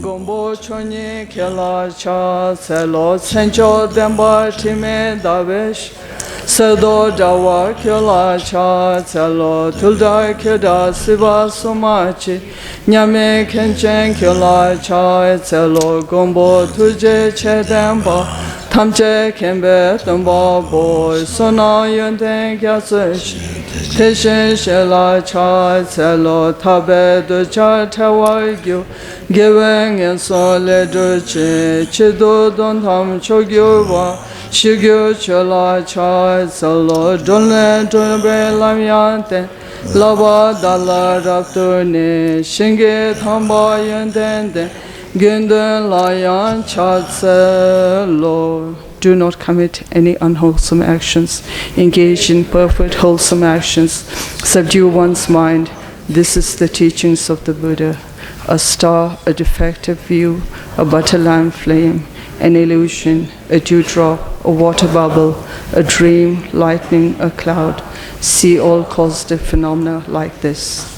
Gombo chonyi kela cha selo sencho demba time davesh Sedo dawa kela cha selo tulda keda siva somachi Nyame kenchen kela cha selo gombo tuje che demba Tamche kembe demba boy sona yenten gyasush Teshin shela cha selo tabe do cha tawa gyu Giving and solid chido don tam chogyo wa shigyo chola cha salo donle donbe lamyante lava dala raptune shinge thamba yandende gundan layan cha salo. Do not commit any unwholesome actions. Engage in perfect wholesome actions. Subdue one's mind. This is the teachings of the Buddha. A star, a defective view, a butter lamp flame, an illusion, a dewdrop, a water bubble, a dream, lightning, a cloud. See all causative phenomena like this.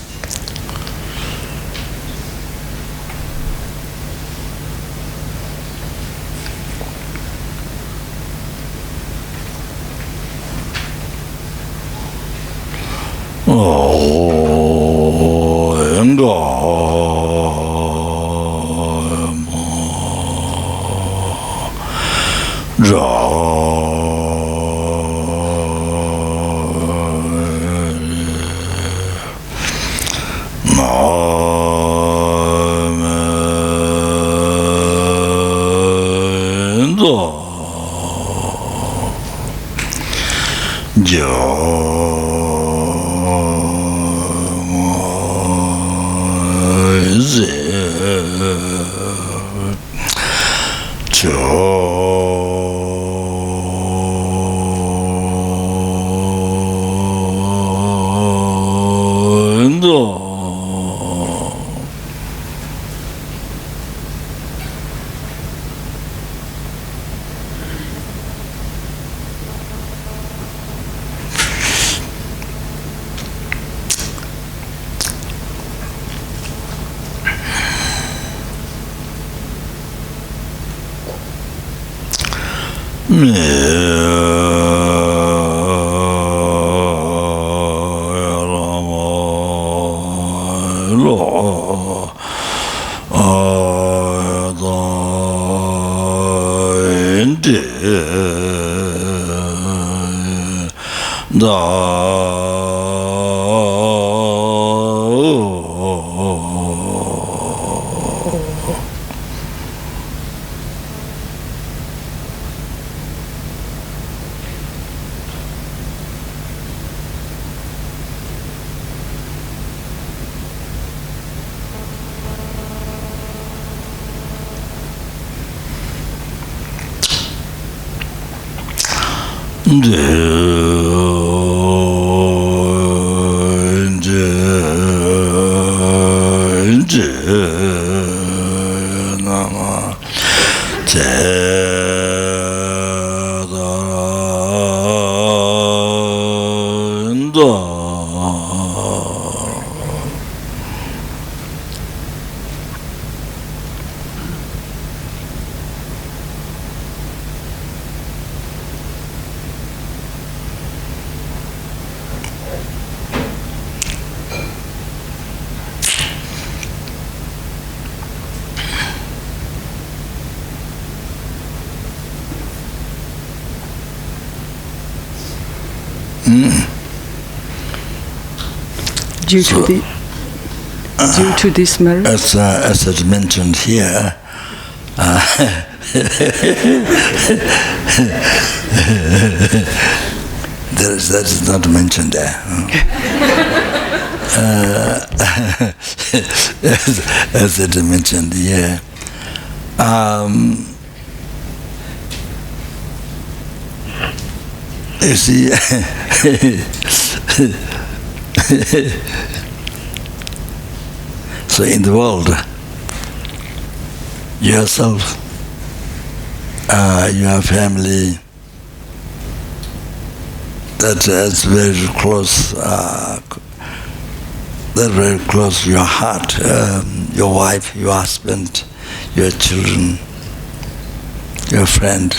Due to this merit, as it's mentioned here, that is not mentioned there. As it is mentioned here. You see, so in the world, yourself, your family, that has very close they're very close to your heart. Your wife, your husband, your children, your friend.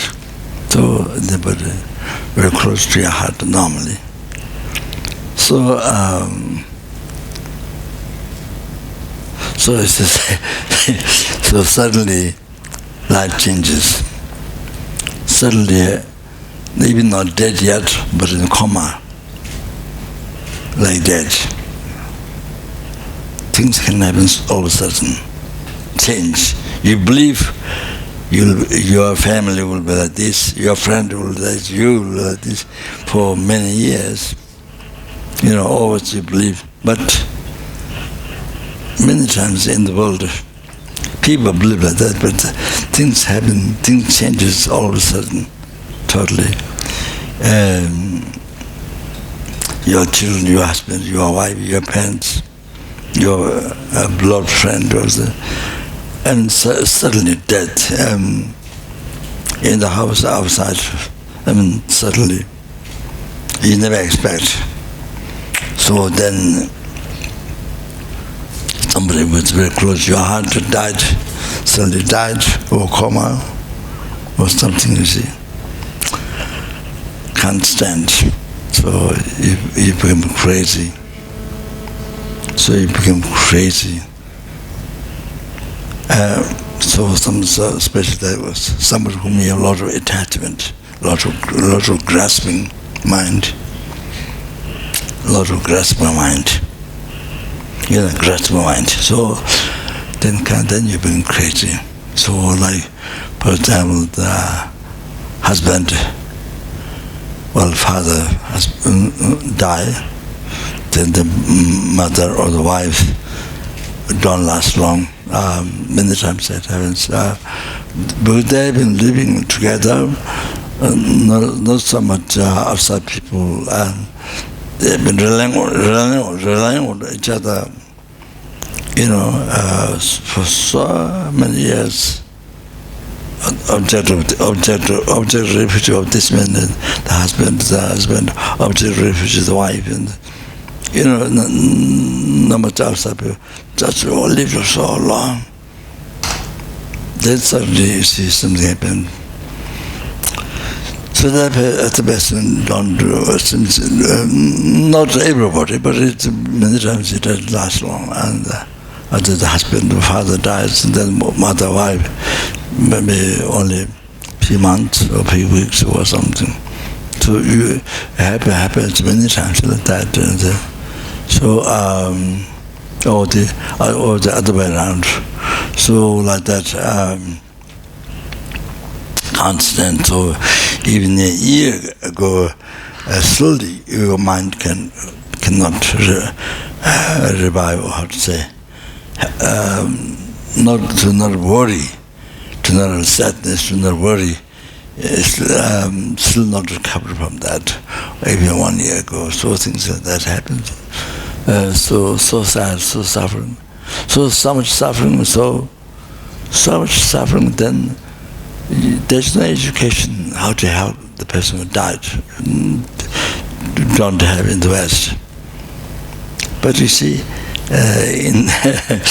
So they're very close to your heart normally. So, so suddenly life changes. Suddenly, even not dead yet, but in a coma, like that. Things can happen all of a sudden. Change. You believe your family will be like this, your friend will be like this, you will be like this for many years. Always you believe. But many times in the world, people believe like that, but things happen, things changes all of a sudden, totally. Your children, your husband, your wife, your parents, your blood friend was there, and suddenly death in the house outside. Suddenly, you never expect. So then somebody was very close to your heart died, suddenly died, or coma, or something, you see. Can't stand. So you become crazy. So you become crazy. So some especially there was somebody whom you have a lot of attachment, a lot of grasping mind. Grasping mind. So then you become crazy. So like, for example, the husband, father die, then the mother or the wife don't last long. Many times that happens. But they've been living together, not so much outside people, and they've been relying on each other, for so many years. Object refuge of this man, and the husband, object refuge of the wife, and no much outside people. Just live for so long. Then suddenly you see something happen. So that's the best thing don't do. Not everybody, but many times it doesn't last long. And after the husband or father dies, and then mother, wife, maybe only a few months or a few weeks or something. So it happens many times like that. So, or the other way around. So like that, constant. So even a year ago, slowly your mind cannot revive, or how to say, not worry, to not have sadness, to not worry. Still not recovered from that, even 1 year ago. So things like that happened. So sad, so suffering, so much suffering, so much suffering. Then there's no education how to help the person who died. Don't have in the West. But you see, I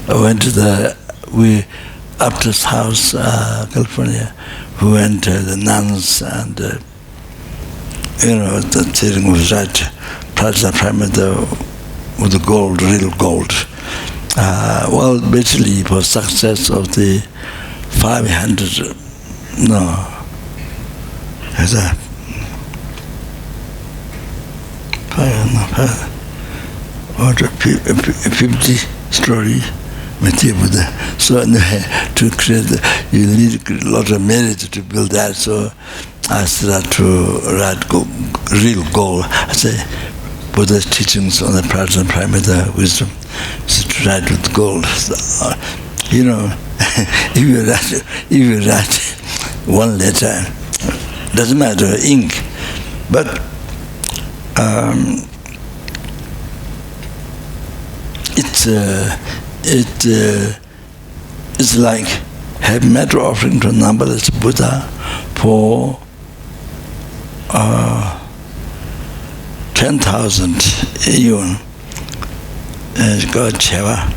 went to Apta's house, California. We went to the nuns, and the teaching was right. Prajna with the gold, real gold. Basically for success of the 500, or 50 story material. So to create, you need a lot of merit to build that. So I started to write real gold. I say, Buddha's teachings on the Prajna Paramita wisdom, so to write with gold. So, if you write one letter, doesn't matter, ink, but it's like have matter offering to numberless Buddha for 10,000 yuan. It's called Cheva.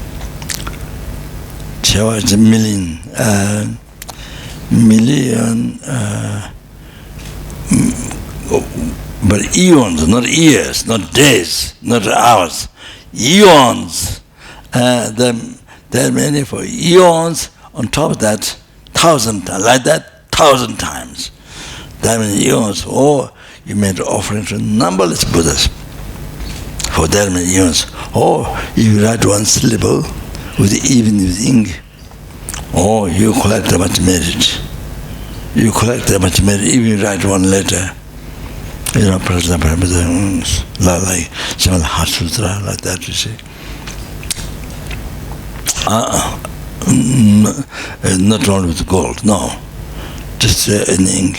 Cheva is a million. But eons, not years, not days, not hours. Eons. There are many for eons. On top of that, 1,000 times, like that, 1,000 times. That many eons. Or you made offering to numberless Buddhas for that many eons. Or you write one syllable even with ink. Or you collect that much merit. You collect that much merit, even write one letter. For example, like some Heart Sutra, like that, you see. Not only with gold, no. Just in ink.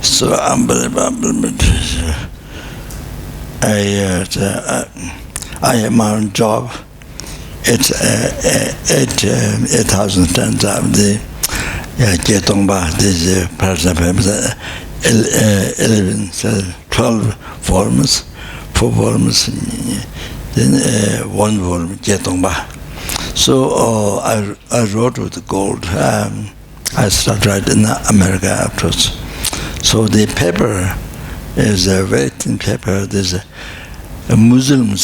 So unbelievable. I have my own job. It's 8,000 times of the Ketongba, this for example, 11, 12 volumes, 4 volumes, then 1 volume, Ketongba. So I wrote with the gold. I started writing in America afterwards. So the paper is a very thin paper. There's a Muslim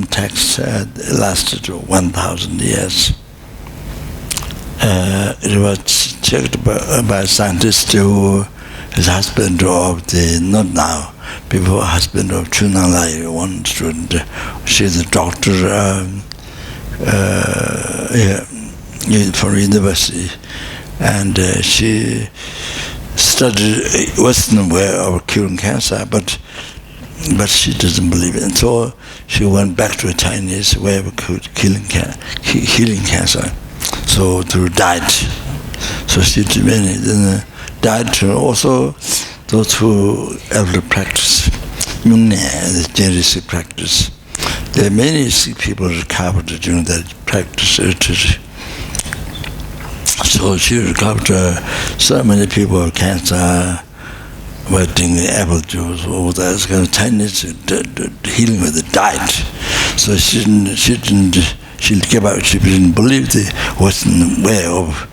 text lasted 1,000 years. It was checked by scientists who is husband of the, not now, before husband of Chunanlai, one student. She's a doctor from university, and she studied Western way of curing cancer, but she doesn't believe it. And so she went back to a Chinese way of healing cancer. So through diet. So she did many. Then diet also those who elder practice, the generous practice. There are many sick people recovered during that practice. So she recovered so many people with cancer, wetting apple juice, all that kind of Chinese healing with the diet. So she didn't believe the Western way of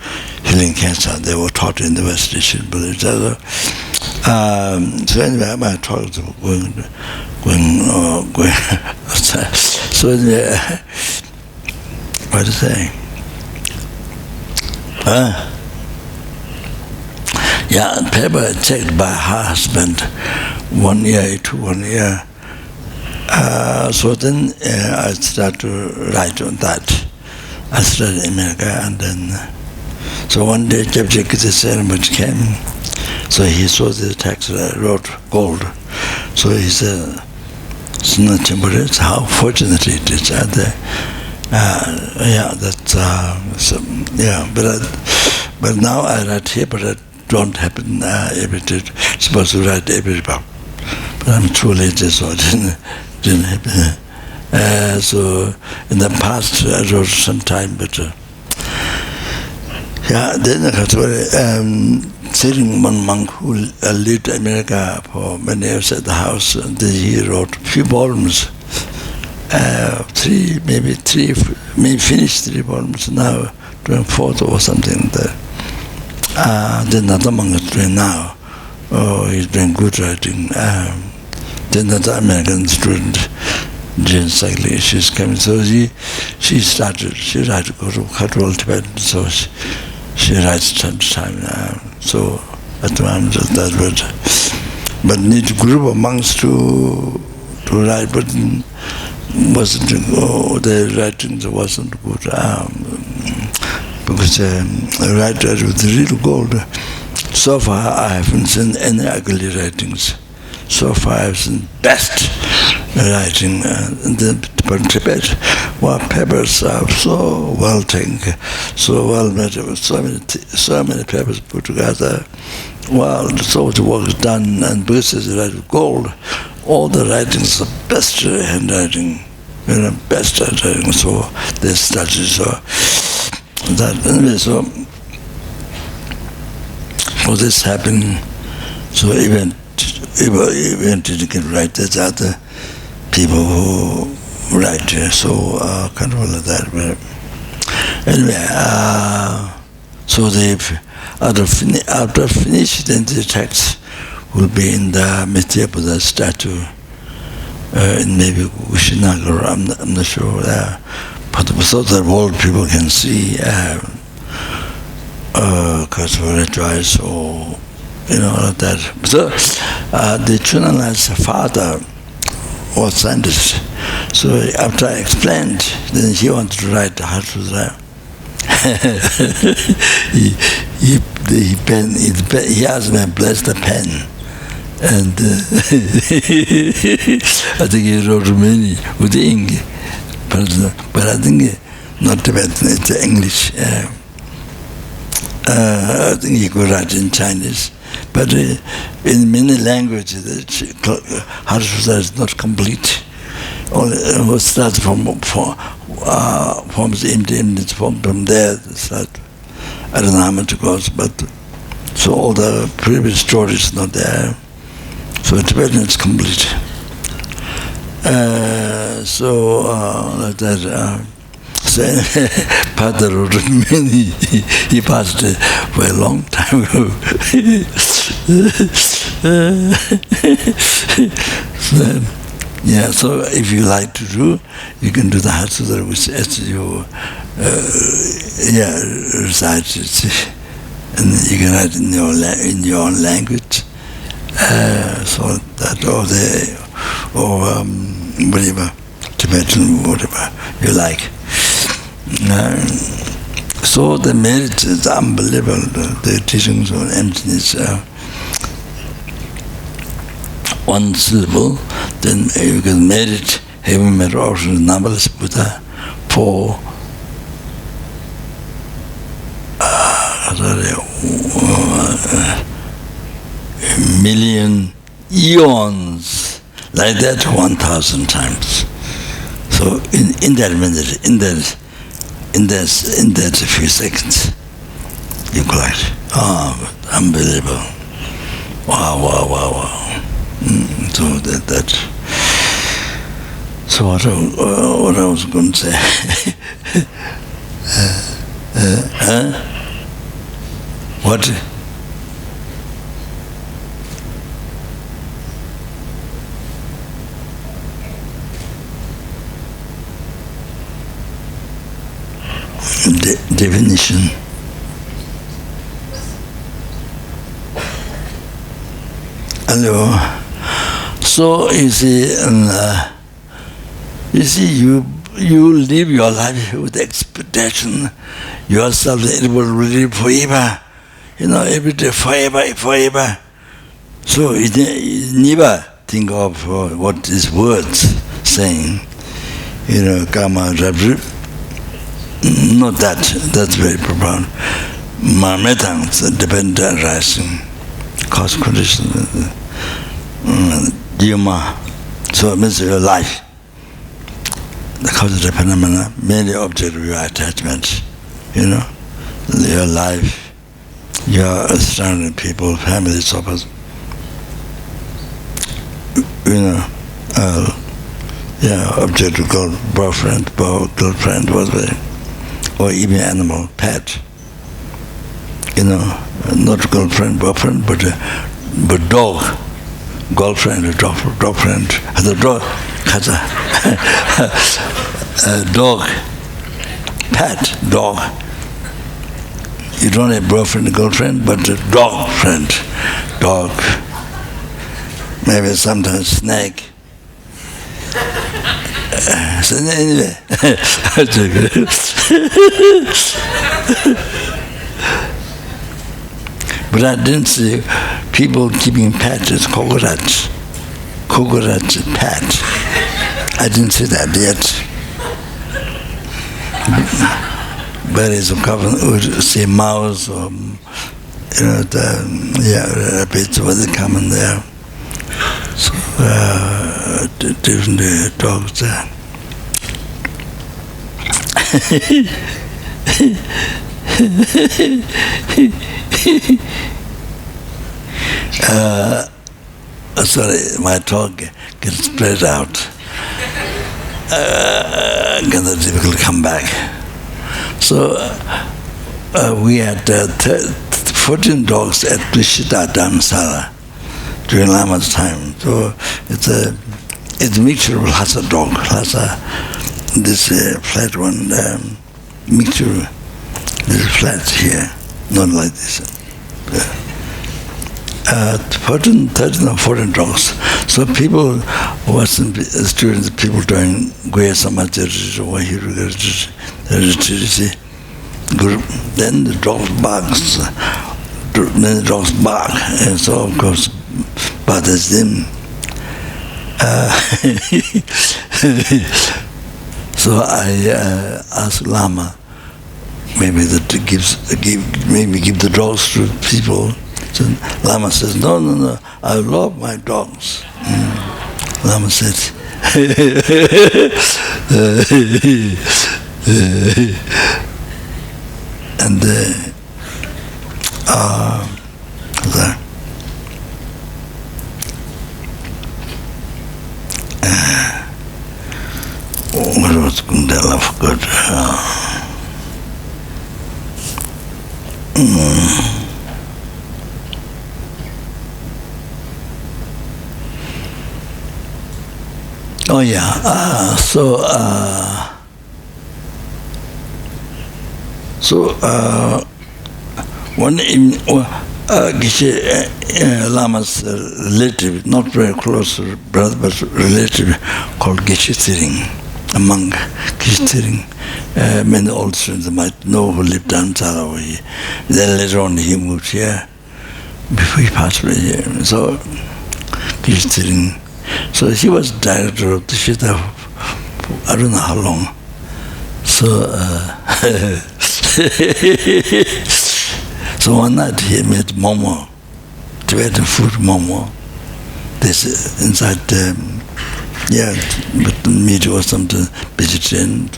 healing cancer. They were taught in the West, she didn't believe that. So anyway, my talk is going outside. So anyway, what is saying? Yeah, paper checked by her husband 1 year to 1 year. So then I started to write on that. I studied in America, and then so one day Jebjekita ceremony came. So he saw the text I wrote, gold. So he said, "It's how fortunate it is." But now I write here, but I don't happen supposed to write every book. But I'm too lazy, so it didn't happen. So in the past I wrote some time, but then I got sitting one monk who lived in America for many years at the house, and he wrote a few volumes. Maybe finished 3 volumes now, doing 4th or something like that. Then another monk is doing now. He's doing good writing. Then another American student, Jane Sagley, she's coming. So she tried to go to cultural Tibet, so she writes time now. So at the moment that word. But need a group of monks to write, but wasn't their writing wasn't good. Because writer with real gold. So far I haven't seen any ugly writings. So far I've seen best writing in the Tibet. Well, papers are so well taken, so well made, so many papers put together. Well, so much work is done, and because it's write gold, all the writings are best handwriting, best handwriting. So they study that anyway. So this happened. So even didn't get right. There's other people who Right, so kind of like that. But anyway, so after finished, then the text will be in the Mithya Buddha statue in maybe Kushinagar, I'm not sure, but so that all people can see, because very dry, so like that. So the Chunala's father was scientist, so after I explained, then he wanted to write the Hatsutra. he asked me to bless the pen, and I think he wrote many with the ink, but I think not Tibetan, it's English. I think he could write in Chinese, but in many languages, Hatsutra is not complete. Only starts from forms empty from there. Start. I don't know how much it goes, but so all the previous stories not there. So Tibetan is complete. Like that. So Father wrote many. He passed for a long time ago. So if you like to do, you can do the Hatsutra, which as you recite it, and you can write in your own language. So that or whatever, Tibetan, whatever you like. So the merit is unbelievable. The teachings on emptiness. One syllable, then you can merit having met ocean numberless Buddha for a million eons, like that 1,000 times. So in that minute, in that few seconds, you collect. Unbelievable! Wow! So that. So what I was going to say? What? Definition. Hello. So you see, you live your life with expectation. Yourself, it will live forever. Every day, forever. So you never think of what these words saying. Karma, Rabri. Not that. That's very profound. Marmetang, dependent rising, cause condition. Yuma, so it means your life. The cause of the phenomena, many objects of your attachments, your life, your surrounding people, family, so forth. Object to call boyfriend, girlfriend, whatever, or even animal, pet. Not girlfriend, boyfriend, but dog. Girlfriend, dog friend, the dog, dog, pet, dog. You don't have boyfriend, girlfriend, but a dog friend, dog. Maybe sometimes snake. So anyway, but I didn't see people keeping pets as coconuts pet. I didn't see that yet. But it's a couple would say mouse or rabbits, what they come in there. So different dogs there. Sorry, my talk gets spread out. gather difficult to come back. So we had 14 dogs at Prishita Dharamsala during Lama's time. So it's a mixture of Lhasa dog, Lhasa, this flat one, mixture, this flat here, not like this. 13 or 14 dogs. So people, students, people doing Guya Samachari, group, then the dogs bark, and so of course bothers them. So I asked Lama, maybe give the dogs to people. So Lama says, no, I love my dogs. Lama said, and what was Kundala? I forgot. Oh yeah. One evening, Lama's relative, not very close brother, but relative, called Geshe Thiring, a monk, Geshe Thiring. Many old students might know who lived down Saraway. Then later on he moved here, before he passed away here. So, Geshe Thiring. So he was director of the Shita for I don't know how long. So, so one night he made momo, Tibetan food momo. This inside, with meat or something, vegetarian.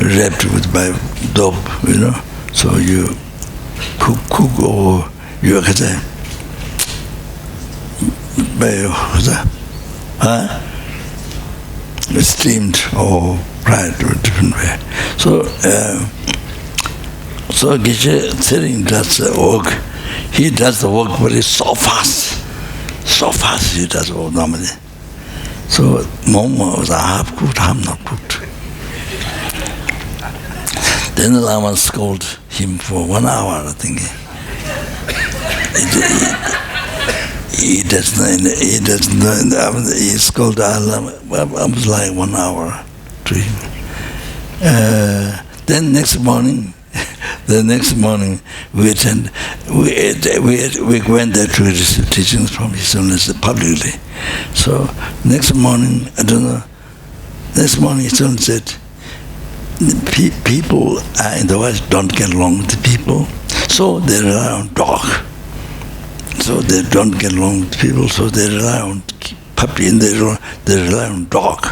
Wrapped by dope, So you cook or you steamed or fried or different way. So Geshe Thiring does the work. He does the work, but it's so fast he does the work normally. So momo was half cooked, half not cooked. Then the Lama scolded him for 1 hour, I think. He scolded Lama. I was like 1 hour to him. Then next morning, we went there to receive teachings from His Holiness publicly. So next morning, His Holiness said, people in the West don't get along with the people, so they rely on dog. So they don't get along with people, so they rely on puppy, and they rely on dog.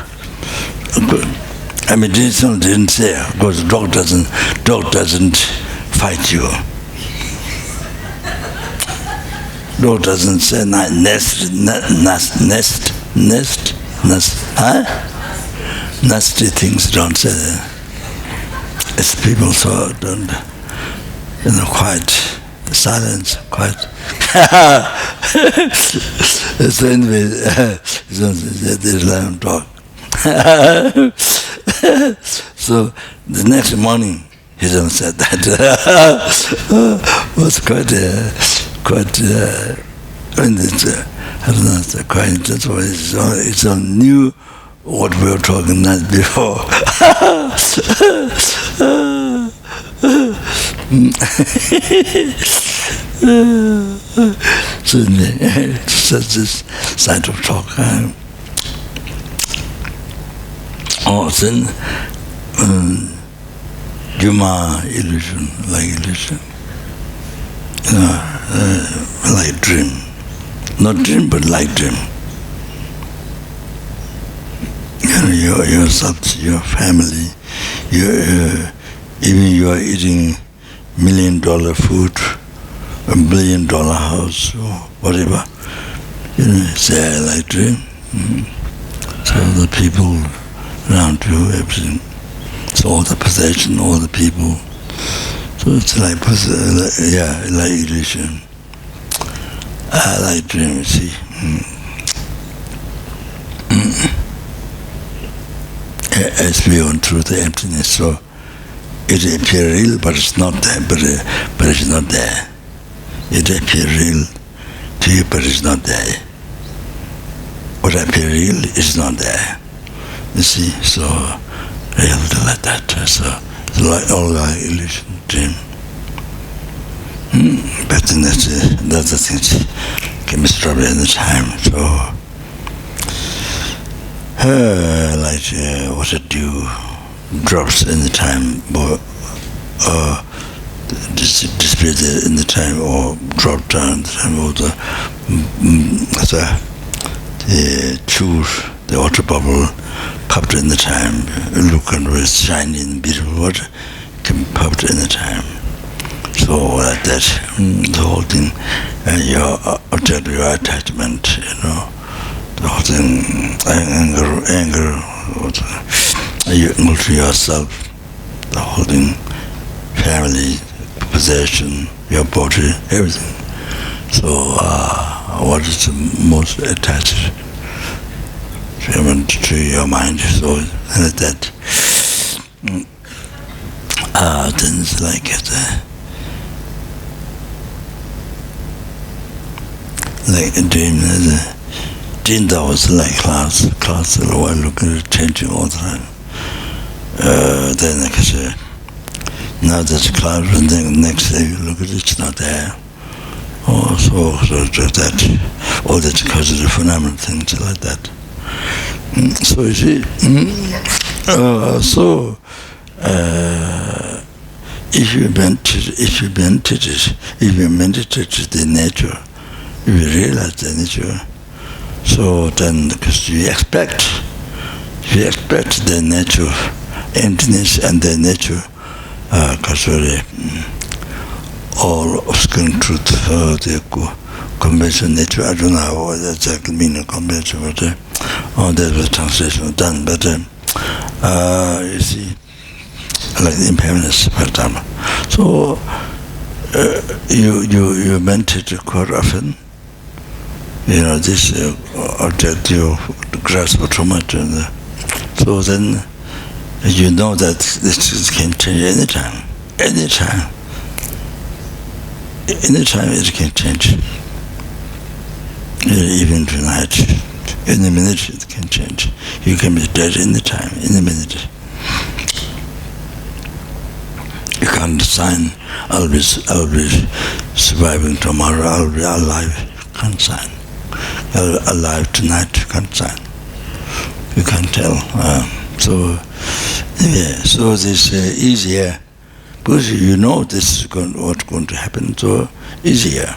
I mean, didn't say, because dog doesn't fight you. Dog doesn't say nasty things, don't say that. It's people, so don't, quiet, silence, quiet. So anyway, they rely on dog. So the next morning, he said that was quite I don't know, it's quite. That's why it's on new what we were talking about before. So such this side of talk. Then Juma illusion, like dream. Not dream, but like dream. Yourself, your family, even you are eating $1 million food, $1 billion house, or whatever. Say I like dream. So the people around you, everything. So all the possession, all the people. So it's like, like illusion. Like dream, you see. As we went through the emptiness, so it appears real, but it's not there. But it's not there. It appears real to you, but it's not there. What appears real is not there. You see, so real like that. So it's like all like illusion, dream. But then that's the things can be trouble in the time. So like what a dew drops in the time, or dissipated in the time, or dropped down the time, or the choose the water bubble popped in the time. Look and was shiny and beautiful water can be popped in the time. So like that, the whole thing, your object, your attachment, the whole thing, anger, you anger to yourself, the whole thing, family, possession, your body, everything. So what is the most attached to your mind? So like that, things like it. Like a dream, dream that was like clouds while looking at changing all the time. Then like I say, now there's a cloud, and then next day you look at it, it's not there. Oh, so that, all that's because of the phenomenal things like that. So you see, if you meditate the nature, you will realize the nature. So then, because you expect the nature, emptiness and the nature, because all obscure truth, the conventional nature, I don't know what exactly meaning convention, but that was translation done, but you see, like the impermanence, for example. So you meditate quite often. This object you grasp too much, so then you know that this can change anytime it can change. Even tonight, in a minute it can change. You can be dead in a minute. You can't sign, I'll be surviving tomorrow, I'll be alive. You can't sign. Alive tonight, you can't sign. You can't tell. So this easier, because you know this is what's going to happen, so easier.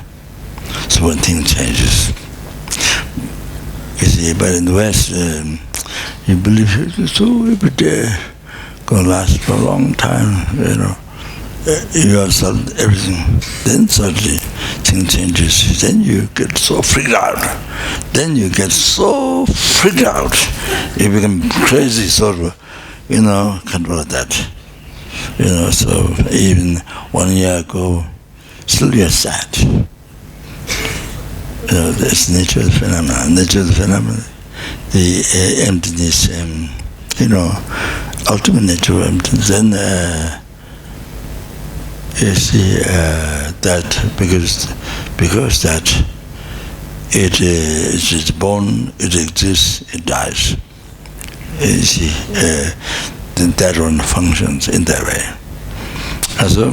So when things changes, you see, but in the West, you believe so every day going to last for a long time, yourself, everything. Then suddenly things changes. Then you get so freaked out. You become crazy, sort of, kind of like that. So even 1 year ago, still you're sad. That's nature of the phenomenon. The emptiness, ultimate nature of emptiness. Then you see that because that it is born, it exists, it dies. You see, that one functions in that way. And so,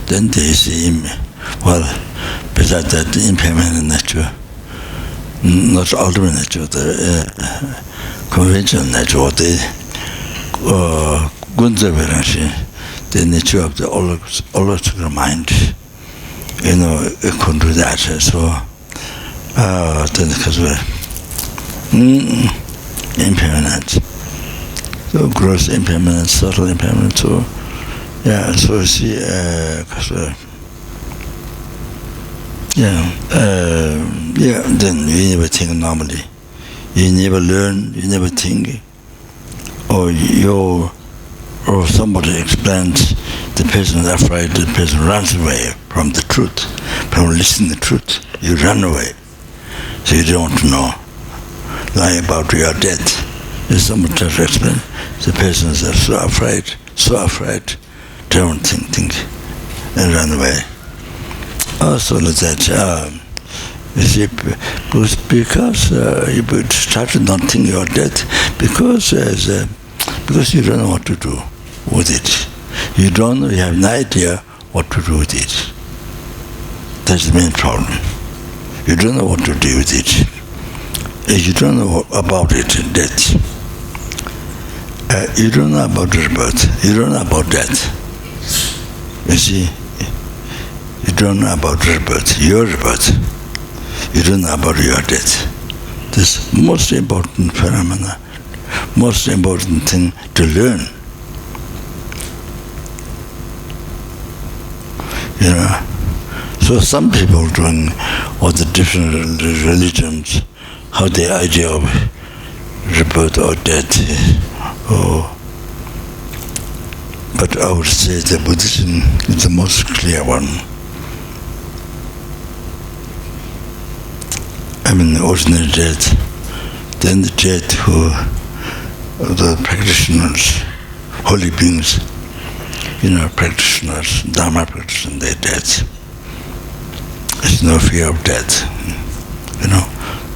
then they see, besides that, the impermanent nature, not ultimate nature, the conventional nature, the nature of the hological mind, it couldn't do that. So, then because impermanence, so gross impermanence, subtle impermanence. So, so you see, because Yeah, then you never think normally. You never learn, you never think. Or somebody explains, the person is afraid, the person runs away from the truth, from listening to the truth. You run away. So you don't know. Lie about your death. If somebody tries to explain, the person is so afraid, don't think, and run away. Also like that, you see, because you start to not think your death, because you don't know what to do with it. You have no idea what to do with it. That's the main problem. You don't know what to do with it. You don't know about it, death. You don't know about rebirth. You don't know about death. You see, you don't know about rebirth, your rebirth. You don't know about your death. This most important phenomena, most important thing to learn. You know, so some people doing all the different religions, how the idea of rebirth or death, but I would say the Buddhism is the most clear one. I mean, the ordinary death, then the death who the practitioners, holy beings, practitioners, Dharma practitioners, their death. There's no fear of death.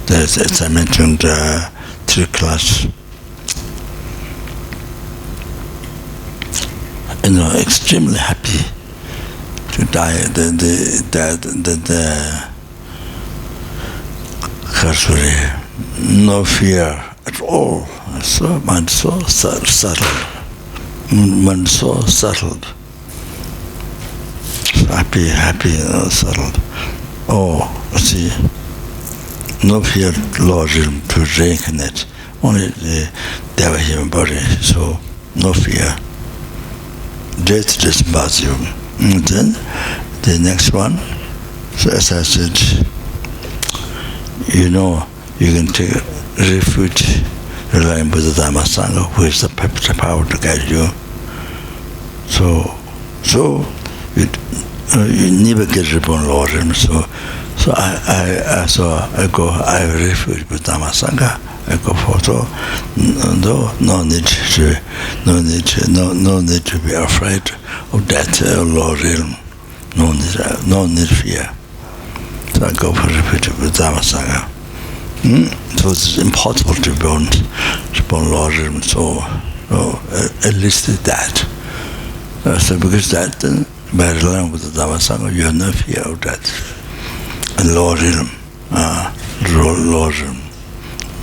There's, as I mentioned, 3 class. Extremely happy to die. No fear at all. So mind so subtle. Mind so subtle. Happy, subtle. See, no fear, Lord, to reincarnate. Only the devil human body. So no fear. Death doesn't bother you. And then the next one, so as I said, you can take refuge, relying on Buddha Dharma Sangha, who is the power to guide you. So you never get reborn Lord. So I go. I have refuge with Dharma Sangha. I go for no need to be afraid of death or Lord realm. No need fear. So I go for refuge with Dharma Sangha. So it's impossible to be born Lord realm. So at least that. So because that, then by relying with the Dharma Sangha, you have no fear of death. And Lord realm, Lord realm.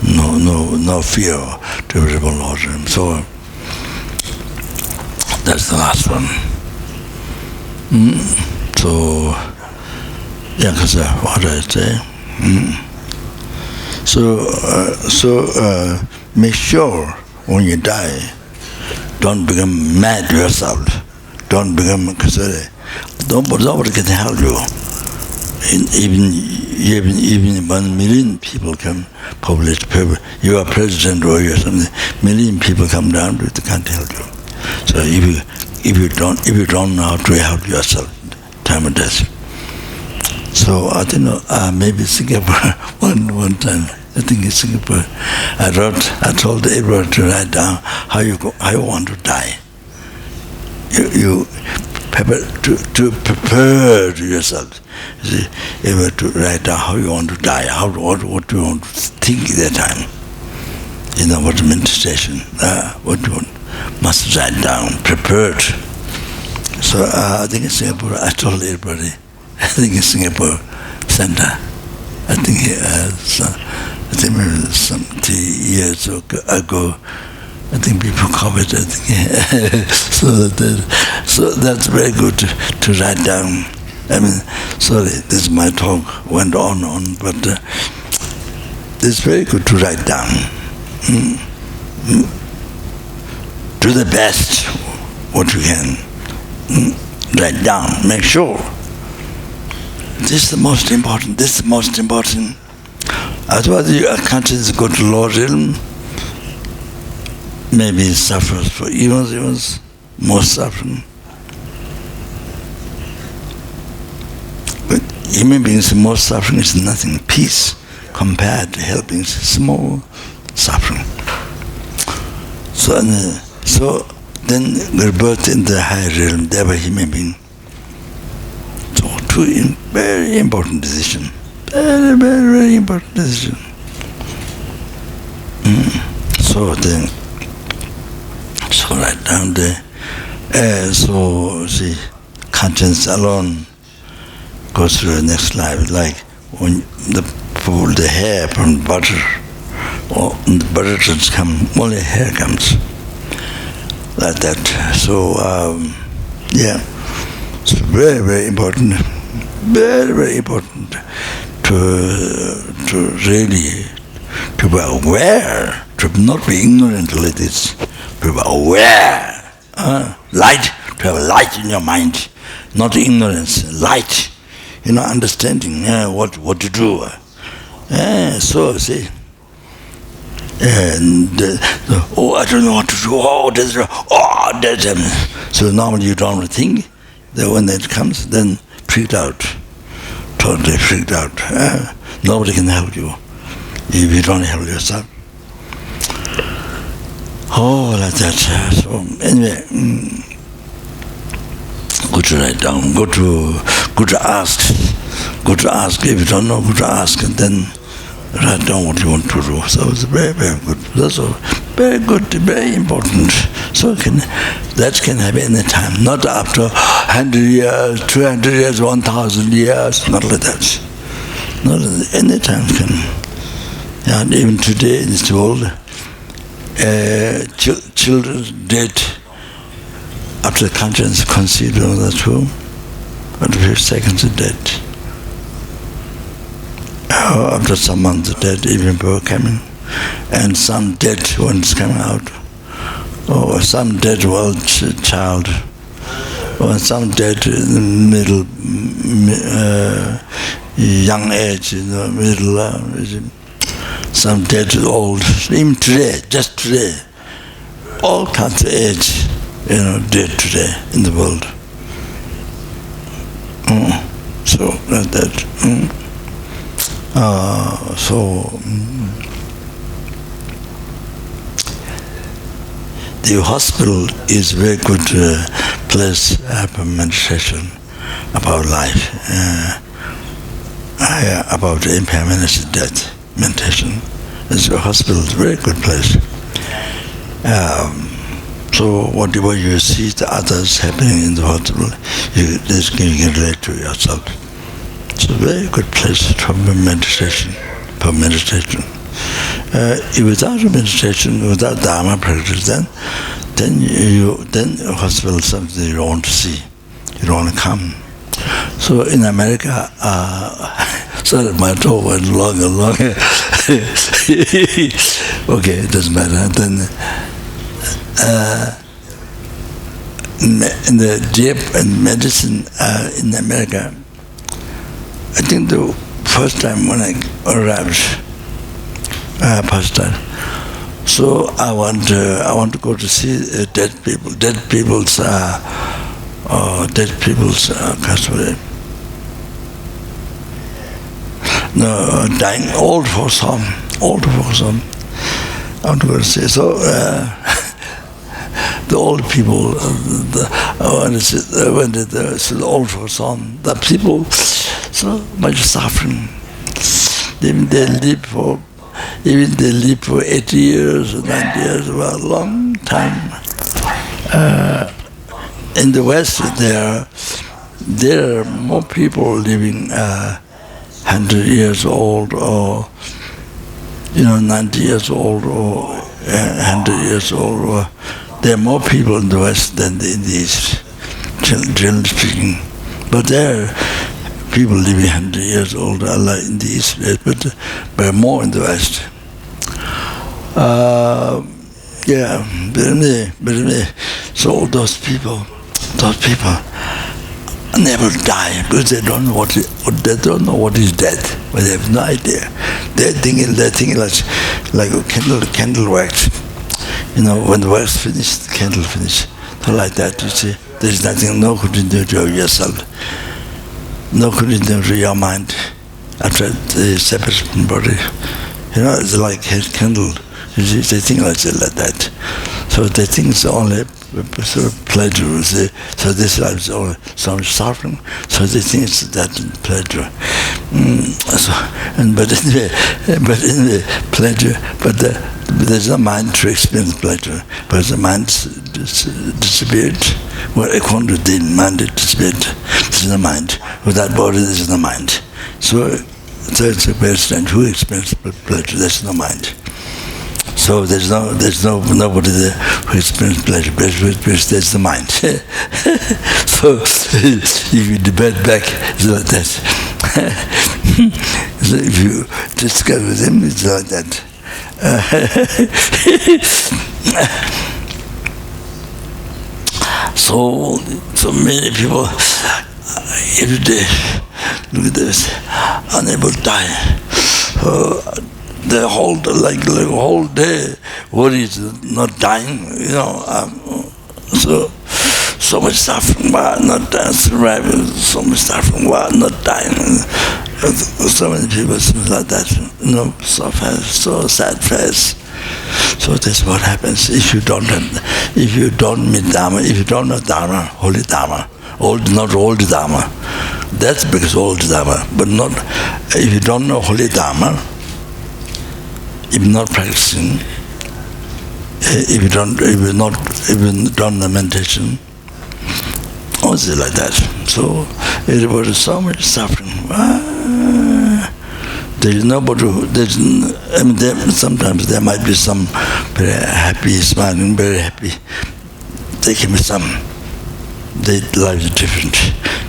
No fear to be reborn Lord realm. So that's the last one. So because what I say. So make sure when you die, don't become mad yourself. Don't become kasere. Nobody can help you. Even 1 million people can populate people. You are president or you are something. Million people come down, but they can't help you. So if you don't know how to help yourself, time of death. So I think maybe Singapore one time. I think in Singapore, I told everyone to write down how you want to die. You prepare yourself. You see, able to write down how you want to die, what you want to think at that time. What meditation, what you must write down, prepared. So I think in Singapore, I told everybody. I think in Singapore Center, I think maybe some 3 years ago, I think people comment. I think so that's very good to write down. I mean, sorry, this my talk went on, but it's very good to write down. Do the best what you can. Write down. Make sure. This is the most important. Otherwise, your conscience go to lower realm, maybe it suffers for eons, more suffering. But human beings, more suffering is nothing. Peace compared to helping small suffering. So then we're birthed in the higher realm, they were human being. So very important decision. Very, very, very important decision. So then, so right down there, so see, conscience alone goes through the next life, like when pull the hair from butter, or the butter doesn't come, only hair comes, like that. So, yeah, it's very, very important, very, very important to really to be aware, to not be ignorant like this, to be aware, light, to have light in your mind, not ignorance, light, understanding what to do. So see, and I don't know what to do. That's so normally you don't think that when that comes, then freaked out, totally freaked out. Nobody can help you if you don't help yourself. Like that. So anyway, go to write down. Go to ask. Go to ask. If you don't know, go to ask, and then write down what you want to do. So it's very, very good. That's all. Very good, very important. So that can happen any time. Not after 100 years, 200 years, 1,000 years. Not like that. Not any time can. And even today in this world, children dead after conscience conceived in the womb, but a few seconds are dead. After some months dead, even before coming, and some dead when it's coming out, or some dead while child, or some dead in the middle, young age, in the middle. Some dead old, even today, just today, all kinds of age, dead today in the world. So like that. The hospital is a very good place for meditation about life, about impermanence, death. Meditation. It's a hospital, it's a very good place. So whatever you see the others happening in the hospital, you can relate to yourself. It's a very good place for meditation. Without meditation, without Dharma practice, then hospital is something you don't want to see, you don't want to come. So in America, sorry, my talk went longer. Okay, it doesn't matter. Then in the medicine in America, I think the first time when I arrived, so I want to go to see dead people's custody. No, dying old folks home. I want to go to see. So the old people, when the old folks home, the people so much suffering. Even they live for 80 years, 90 years, for a long time. In the West, there are more people living 100 years old, or 90 years old, or 100 years old. Or there are more people in the West than in the East, generally speaking. But there are people living 100 years old, like in the East, but more in the West. So those people never die because they don't know what is death. But they have no idea. they think like a candle wax. You know, when the wax finished, the candle finished. So like that, you see, there's nothing, no continuity of yourself, no continuity of your mind after the separate from body. You know, it's like a candle. You see, they think like that. So they think it's only sort of pleasure. So this life is only some suffering. So they think it's that pleasure. But anyway, pleasure. But there's no mind to experience pleasure. But the mind disappeared. Well, according to the mind, it disappeared. There's no mind. Without body, there's no mind. So it's a question: who experiences pleasure? There's no mind. So there's nobody there who experiences pleasure. There's the mind. So if you debate back, it's like that. So if you discuss with him, it's like that. So many people every day look at this, unable to die. The whole day worries not dying, you know. So much suffering while not dying, surviving. So much suffering while not dying. So many people like that, you know. So fast, so sad face. So that's what happens if you don't meet Dharma. If you don't know Dharma, holy Dharma, not old Dharma. That's because old Dharma, but not if you don't know holy Dharma. If you're not practicing, if you don't know meditation, also like that. So everybody is so much suffering. There is nobody sometimes there might be some very happy, smiling, very happy. There can be some. Their lives are different.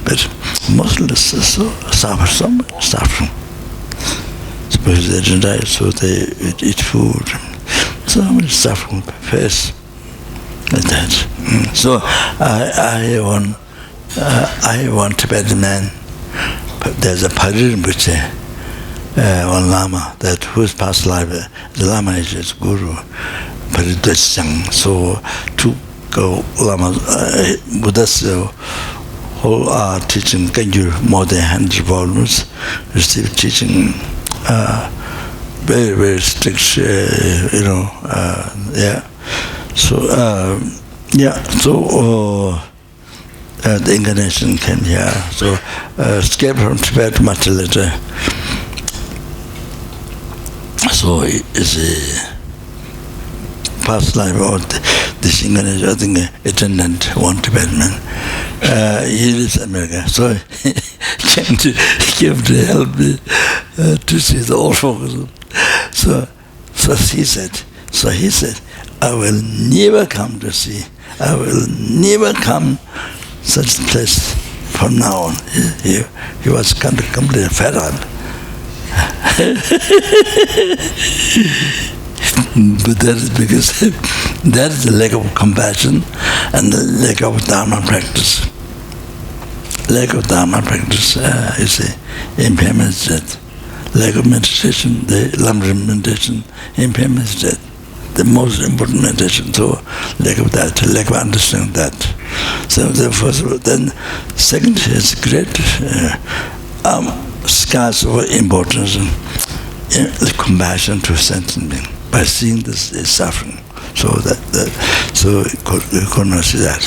But mostly so suffering. Because they don't die, so they eat food. So much suffering face like that. So I want Tibetan man. There's a Rinpoche, one Lama, that whose past life, the Lama is his guru, Paridwechang. So to go Lama, Buddha's whole teaching, Kangyur, more than 100 volumes, received teaching. Very, very strict, you know, yeah. So, the incarnation came here. So, escaped from Tibet much later. So, it's a past life of this incarnation, I think, attendant, one Tibetan man. He lives in America. So, he came to help me to see the old folks. So he said, I will never come to see. I will never come such a place from now on. He was kind of completely fed up. But that is because that is the lack of compassion and the lack of Dharma practice. Lack of Dharma practice is impermanence death. Lack of meditation, the lamrim meditation, impermanence death. The most important meditation. So lack of that, lack of understanding that. So the first, then second is great scarce of importance, the compassion to sentient being by seeing this is suffering. So so you could not see that.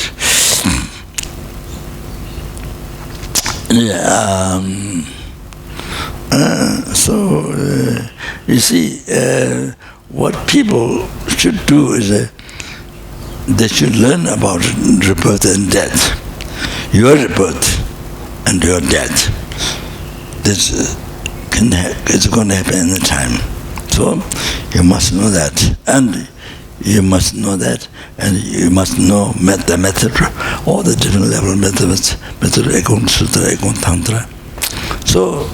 Yeah. You see, what people should do is they should learn about rebirth and death. Your rebirth and your death. This it's going to happen any time. So you must know that, and you must know that, and you must know the method, all the different level methods, method Ekon Sutra, Ekon Tantra. So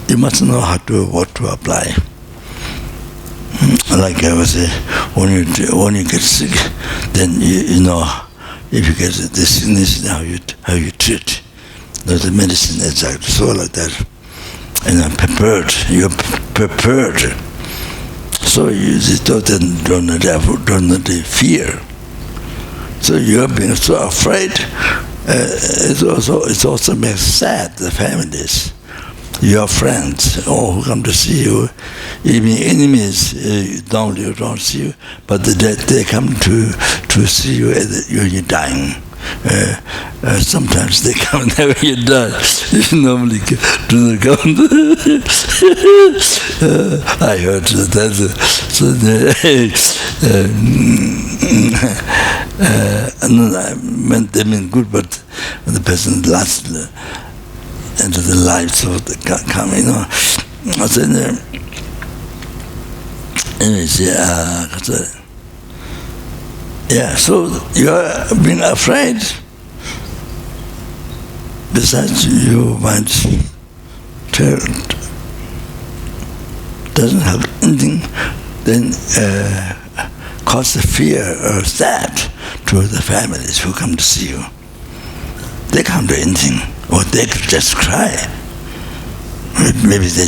you must know what to apply. Like I was saying, when you get sick, then you know if you get the sickness, how you treat. The medicine exactly. So like that. prepared. You're prepared. So you don't have fear. So you're being so afraid. It also makes sad the families. Your friends, who come to see you, even enemies don't see you, but they come to see you as you're dying. Sometimes they come when you die. You normally do not come. I heard that. So they mean good, but when the person last into the life, so they come, I said, yeah, so you're being afraid. Besides, you might tell, doesn't have anything, then cause the fear or sad to the families who come to see you. They can't do anything, or they could just cry. Maybe they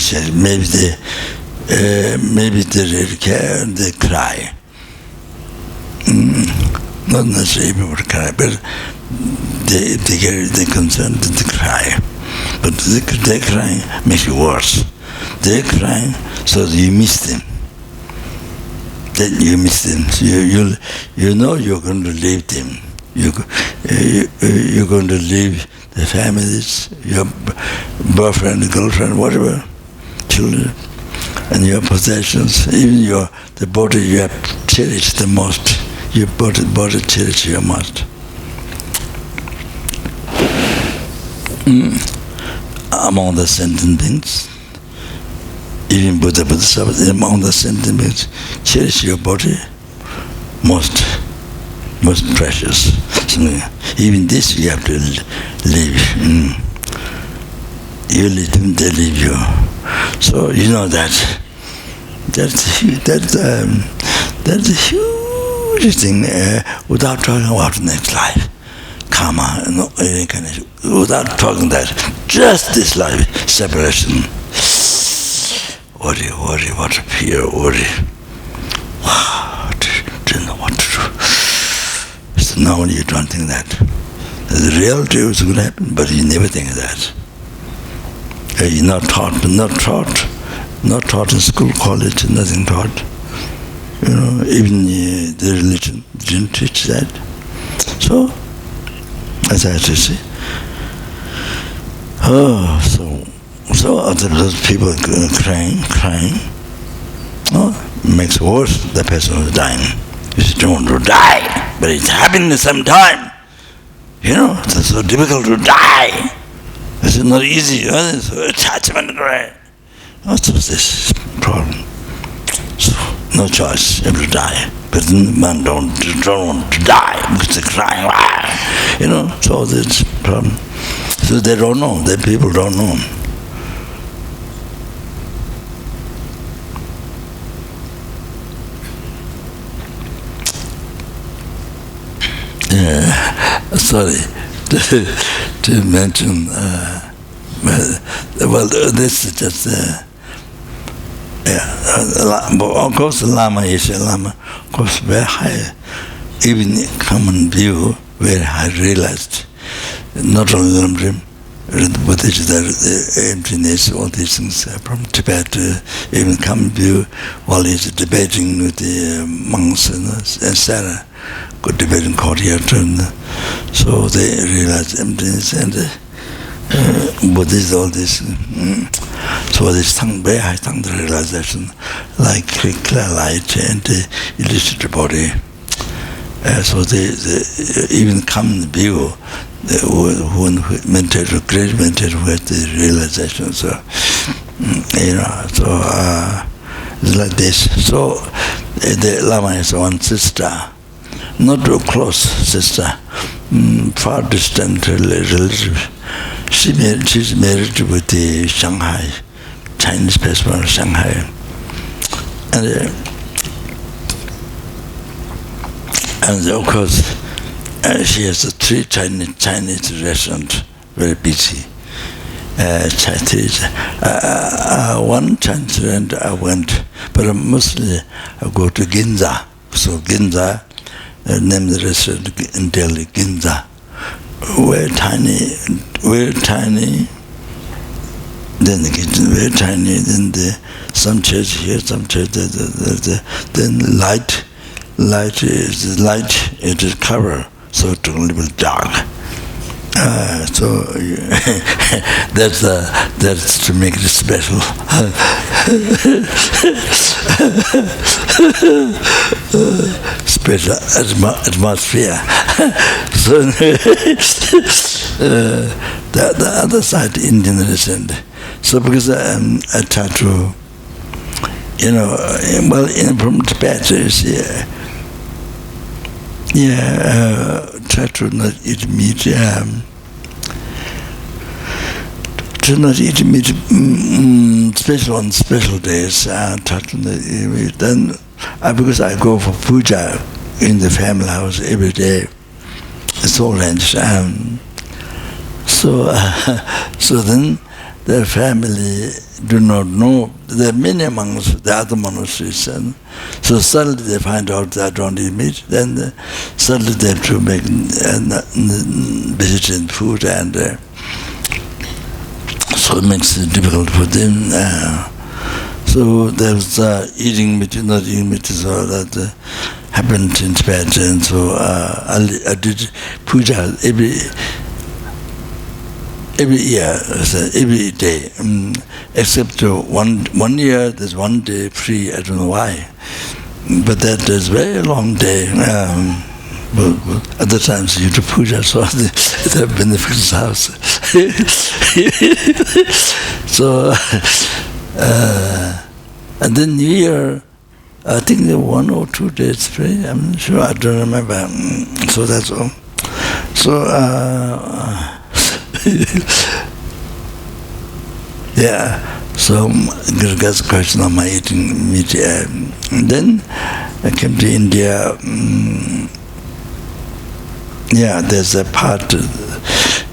really care and they cry. Not necessarily people cry, but they're concerned, they cry. But they crying makes it worse. They're crying so that you miss them. Then you miss them. So you know you're going to leave them. You're going to leave the families, your boyfriend, girlfriend, whatever, children, and your possessions, even the body you have cherished the most. Your body cherished you most. Among the sentient beings, even Buddha, among the sentient beings, cherish your body most precious. So even this you have to live. You leave them, they leave you. So you know that's a huge thing without talking about next life. Karma, reincarnation, without talking that, just this life, separation. Worry, what a fear, worry. Wow, didn't know what to do. So now you don't think that. The reality is going to happen, but you never think of that. You're not taught in school, college, nothing taught. Even the religion didn't teach that. So, as I have to say, so those people crying, makes worse the person who's dying. You don't want to die, but it's happening at some time. It's so difficult to die. It's not easy. It's attachment, right? What's this problem? So, no choice, you have to die. But man don't want to die because they're crying. So that's the problem. So they don't know, the people don't know. Sorry to mention, this is just, of course the Lama is a Lama, of course very high, even common view, very high realized, not only lamrim, but the emptiness, all these things from Tibet, even common view, while he's debating with the monks and etc. Good debating courtyard, so they realize emptiness and Buddhist, all this. So this very high tongue realization, like clear light and illustrated body. So they even common view, who meditate, great meditate with the realization. So it's like this. So the Lama has one sister. Not too close sister, far distant relative. She's married with the Shanghai, Chinese person from Shanghai. And of course, she has 3 Chinese restaurants, very busy. Chinese. One Chinese and I went, but mostly I go to Ginza. So Ginza, name the restaurant in Delhi, Ginza. Very tiny. Then the kitchen very tiny. Then some church here, some church there. Then light. It is cover, so it's a little dark. So that's to make it special. Special atmosphere. So the other side, Indian descent. So because I try to, from Tibet, try to not eat meat. To not eat meat, special on special days. Try to not eat meat. Then, because I go for puja in the family house every day, it's all arranged. So then the family do not know. There are many monks, the other monasteries, and so suddenly they find out that I don't eat meat. Then suddenly they have to make vegetarian food, and so it makes it difficult for them. So there's eating meat, not eating meat, so that happened in Tibet, and so I did puja every year, every day, except one year there's one day free. I don't know why, but that is very long day. But other times you do puja, so the beneficence house. So and then New Year, I think there were 1 or 2 days free. I'm not sure. I don't remember. So that's all. So. Yeah, so Gurga's question on my eating meat. Then I came to India. There's a part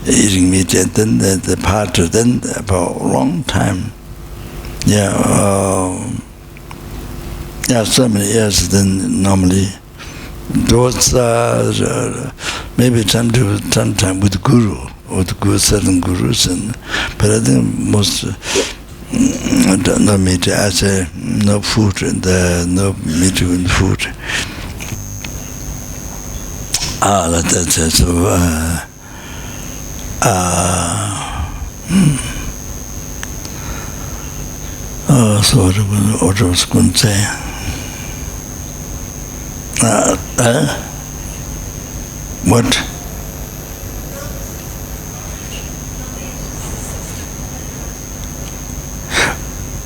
eating meat, and then the part. Then about a long time. So many years. Then normally there was maybe sometime with Guru. Or certain gurus, but I think most no meat. I say no food, no meat in food. That's it. So so what I was going to say. What?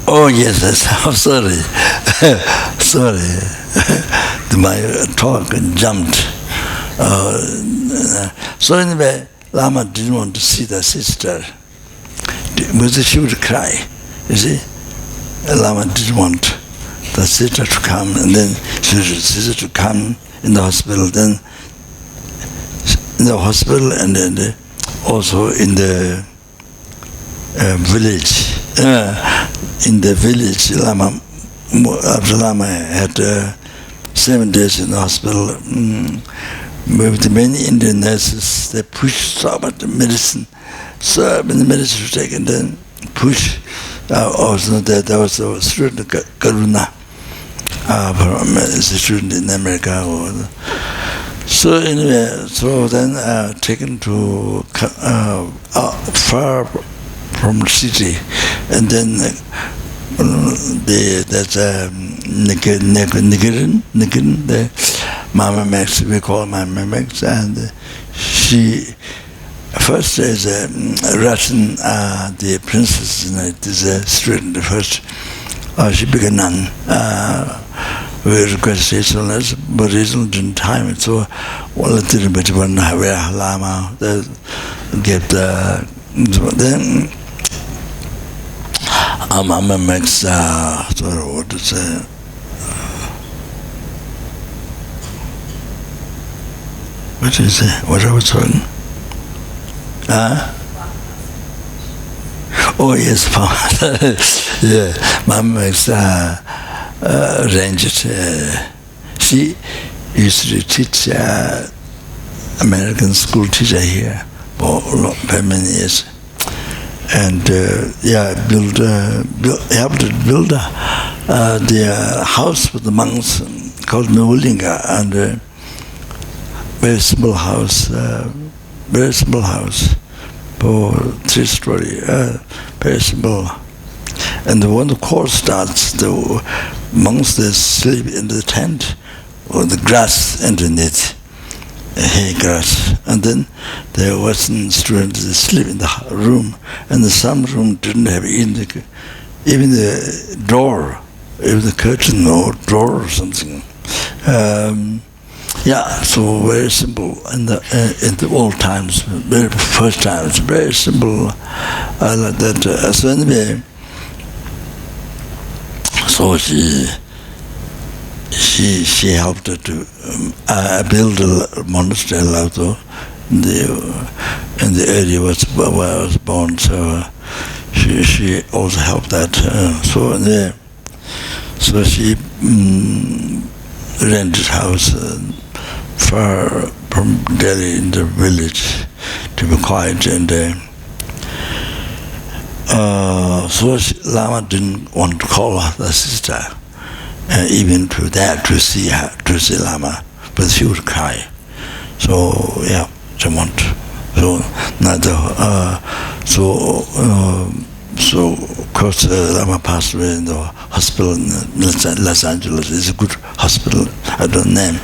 Oh yes, I'm sorry. Sorry. My talk jumped. So anyway, Lama didn't want to see the sister because she would cry. You see, Lama didn't want the sister to come, and then sister to come in the hospital. Then in the hospital, and then also in the village. In the village, after Lama had 7 days in the hospital, with many Indian nurses, they pushed so much medicine. So many medicine was taken, then push. Also, there was a student, Karuna, from a student in America. So anyway, so then taken to far from the city, and then that's Nikirin, the Mama Max, we call Mama Max, and she first is a Russian, the princess, is a student first. She became a nun. We requested Israel's Buddhism in time, so one little bit when Lama gave the then. Mama makes what to say. What is it? What I was talking? Oh yes, yeah. Mom makes arranged. She used to teach American school teacher here for many years, and helped build the house for the monks called Nulinga, and very simple house for 3-story, very simple. And when the course starts, the monks they sleep in the tent or the grass underneath, hay grass, and then the Western students they sleep in the room, and some room didn't have even the door, even the curtain or door or something. So very simple in the old times, very first times, very simple like that. So anyway, so she helped to build a monastery also in the area where I was born. So she also helped that. So she rented house far from Delhi in the village to be quiet, and so Lama didn't want to call her the sister, even to see Lama, but she would cry. So she want. So neither. So of course Lama passed away in the hospital in Los Angeles. It's a good hospital. I don't name.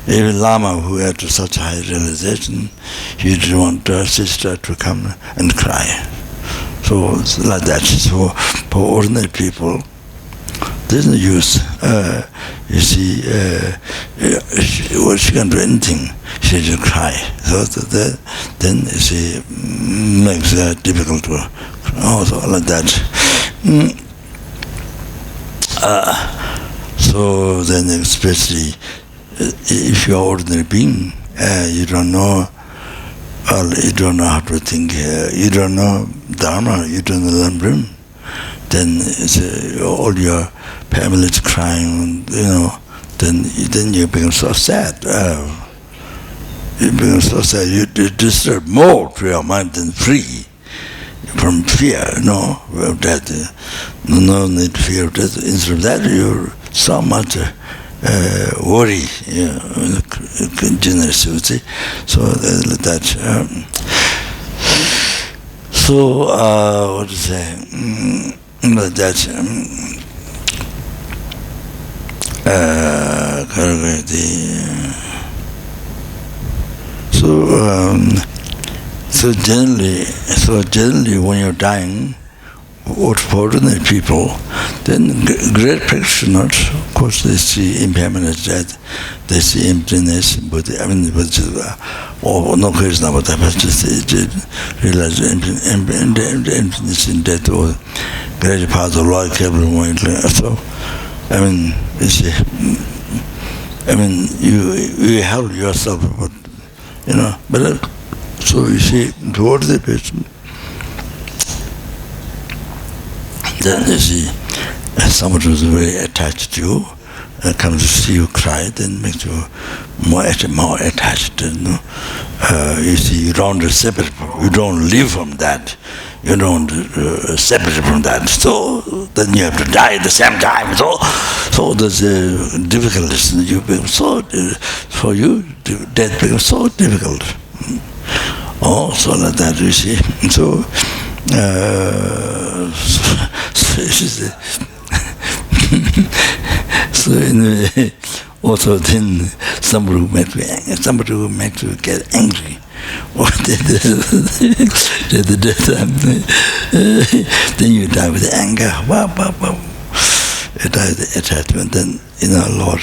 Even Lama, who had such high realization, he didn't want her sister to come and cry. So it's like that. So for ordinary people, there's no use. You see, she can't do anything. She just cry. So then you see, makes it difficult to also like that. So then, especially if you're an ordinary being, you don't know how to think, you don't know Dharma, you don't know lamrim, then all your family is crying, then you become so sad. You become so sad, you disturb more to your mind than free from fear, of death. No need to fear of death. Instead of that, you're so much worry, generosity. So like that. What to say? Like that. So generally, when you're dying, or for ordinary people, then great practitioners, of course, they see impermanence, death, they see emptiness, but no question about that, but just they realize emptiness in death, or great part of life, so, you help yourself, but so you see, towards the person, then you see someone who's very attached to you comes to see you cry, then makes you more attached. You see, you don't separate, you don't live from that, you don't separate from that. So then you have to die at the same time. So there's difficulties. You become for you, death becomes so difficult. So like that, you see. So so anyway, also then somebody who makes you get angry, or then you die with anger. You die with attachment. Then Lord,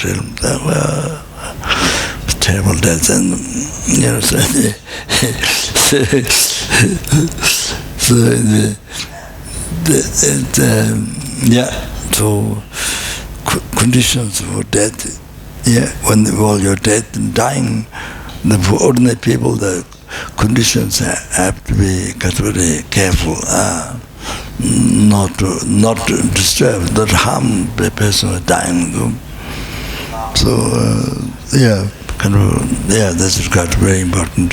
terrible death, and so conditions for death. When you're dead and dying, the ordinary people, the conditions have to be very careful, not to disturb, not harm the person who is dying. So that's got very important.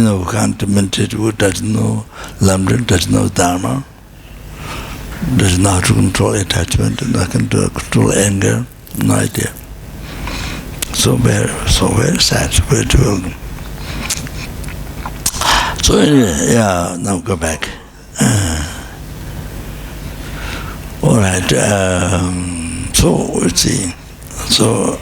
Who can't meditate, who doesn't know lamrim, doesn't know dharma, doesn't know how to control attachment, not control anger, no idea. So very sad, very difficult. So anyway, now go back. All right. So let's see. So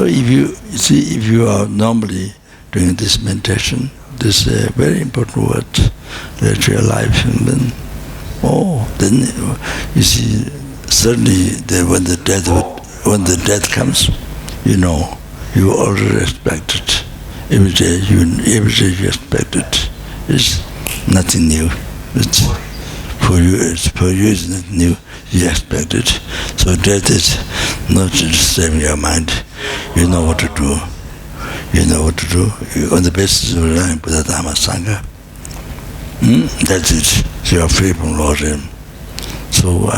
if you are normally doing this meditation, this very important word that your life, and then you see certainly when the death comes, you already expect it. Every day you expect it. It's nothing new. For you it's not new. You expect it. So death is not disturbing your mind. You know what to do. On the basis of relying Buddha Dhamma Sangha. That's it. You are free from lordship. So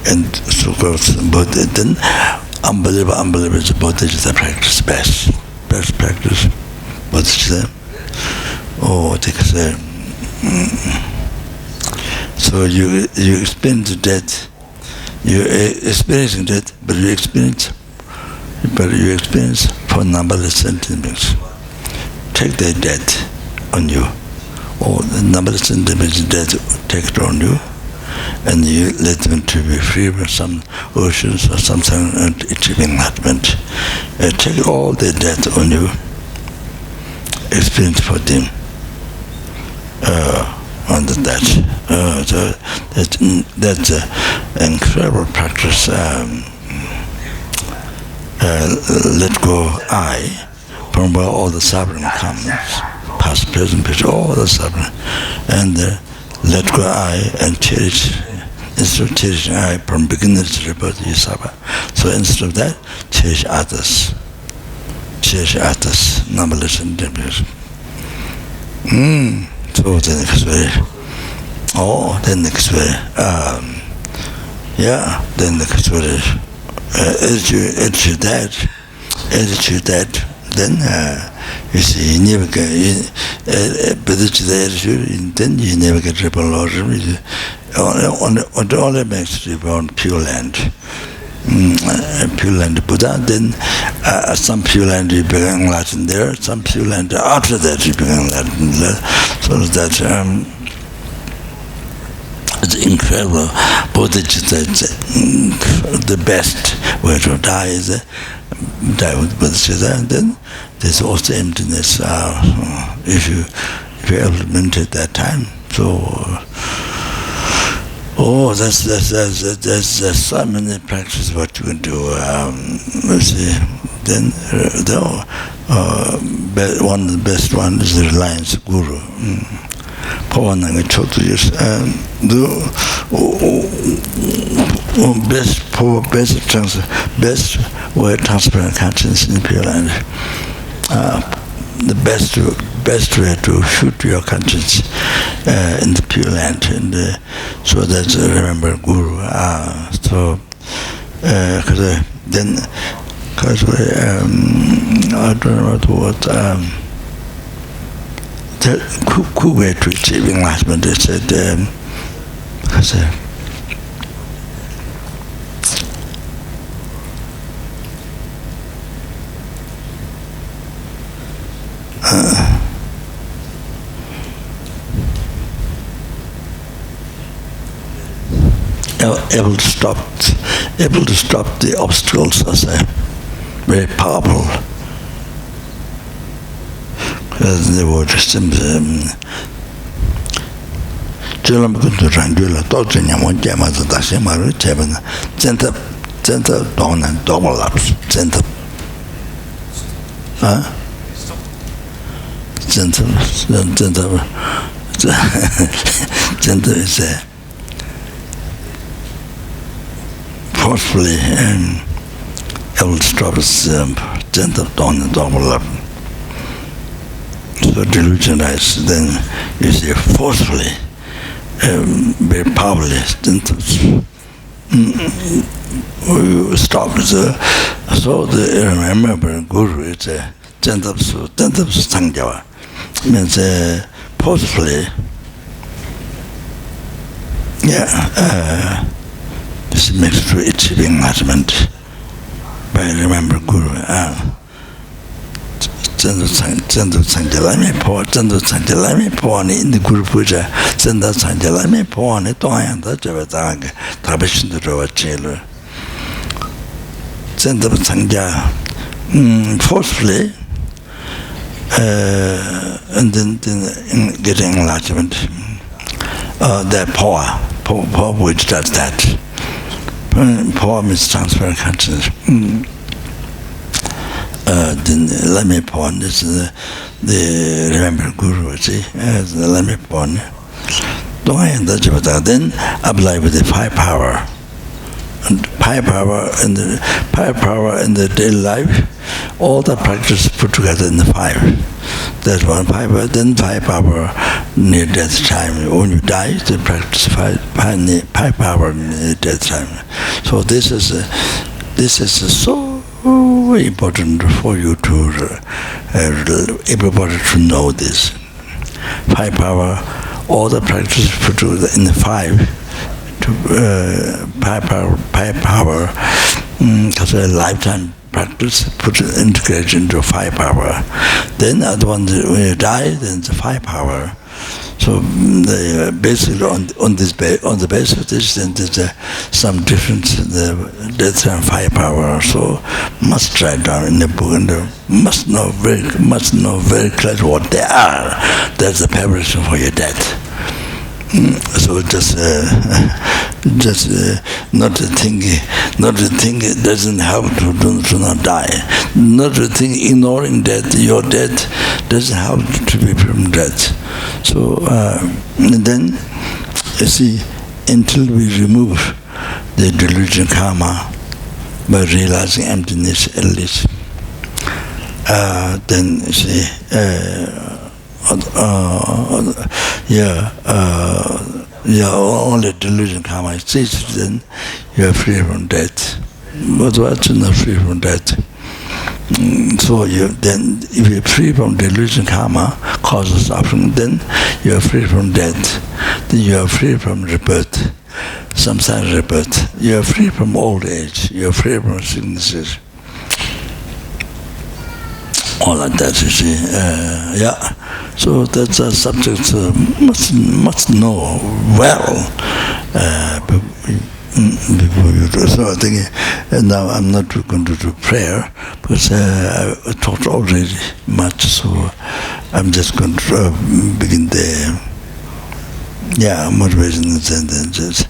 and so but then unbeliever is bodhicitta practice best practice. Bodhicitta. So you experience death. You're experiencing death, but you experience for numberless sentiments. Take the death on you, or the numberless sentiments death take it on you, and you let them to be free from some oceans or something and achieving enlightenment. Take all the death on you, experience for them. On that. So that's an incredible practice. Let go I, from where all the suffering comes, past, present, future, all the suffering, and let go I and cherish. Instead of cherishing I, from beginning to rebirth you suffer. So instead of that, cherish others. Numberless and endless. So the next way. The next way. The next way. Attitude that, then you see, you never get, then you never get triple lordship. It only makes you born pure land. Pure land Buddha, then some pure land you become enlightened there, some pure land after that you become enlightened there. So that it's incredible. Bodhicitta, the best way to die is die with bodhicitta, and then there's also emptiness if you're able to meditate that time. So there's so many practices what you can do. Let's see. Then one of the best one is the reliance guru. Best way transparent consciousness in Pure Land. The best way to shoot your conscience in the Pure Land, and so that's remember Guru. I don't know what. The cool way to achieve enlightenment, they said, able to stop the obstacles, I say, very powerful. The word gentle is forcefully will stop its tenth of dawn and double up. So delusionized, then you see forcefully, very powerfully, stop. So the remember Guru is a tenth of Sangjawa, means forcefully. This makes to achieving enlightenment by remember Guru. Zendo Sanjalami Po, Zendo Sanjalami Po, in the Guru Puja, Zenda Sanjalami Po, and Toyan, the Javatang, Tabishin the Rova Chiller. Zendo Sanja, forcefully, and then getting enlightenment. The power which does that. Power means transfer consciousness. Then Lama Pon is the remember Guru, see, as the Lama Pon. Then apply with the five power. And five power in the daily life, all the practice put together in the five. That's one power. Then five power near death time. When you die, the practice five power near death time. So this is so important for you to everybody to know this. Five power, all the practice put together in the five. Five power, because a lifetime practice put integrate into five power. Then when you die, then the five power. So basically on the basis of this, then there's some difference in the death and five power. So must write down in the book and must know very clearly what they are. That's the preparation for your death. So just not to think it doesn't help to not die. Not to think ignoring death, your death doesn't help to be from death. So and then you see, until we remove the delusion karma by realizing emptiness at least, then you see. Only delusion karma exists, then you are free from death. Otherwise, you're not free from death. So then, if you're free from delusion karma, causes suffering, then you are free from death. Then you are free from rebirth, samsara rebirth. You are free from old age. You are free from sicknesses. All like that, you see. So that's a subject must know well before you do. So I think now I'm not going to do prayer because I talked already much. So I'm just going to begin the motivation and sentences.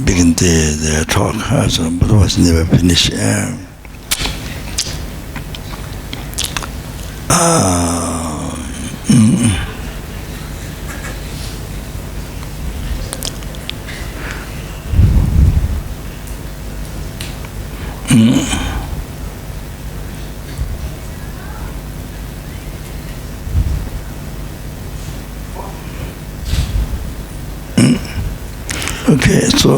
Begin the talk, but it was never finished. Okay, so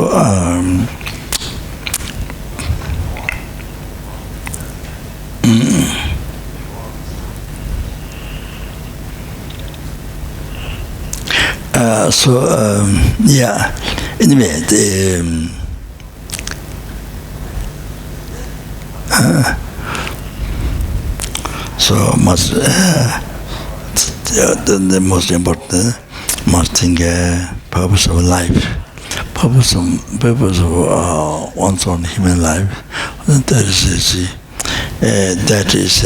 anyway, so must the most important must think purpose of life. Purpose of one's own human life. That is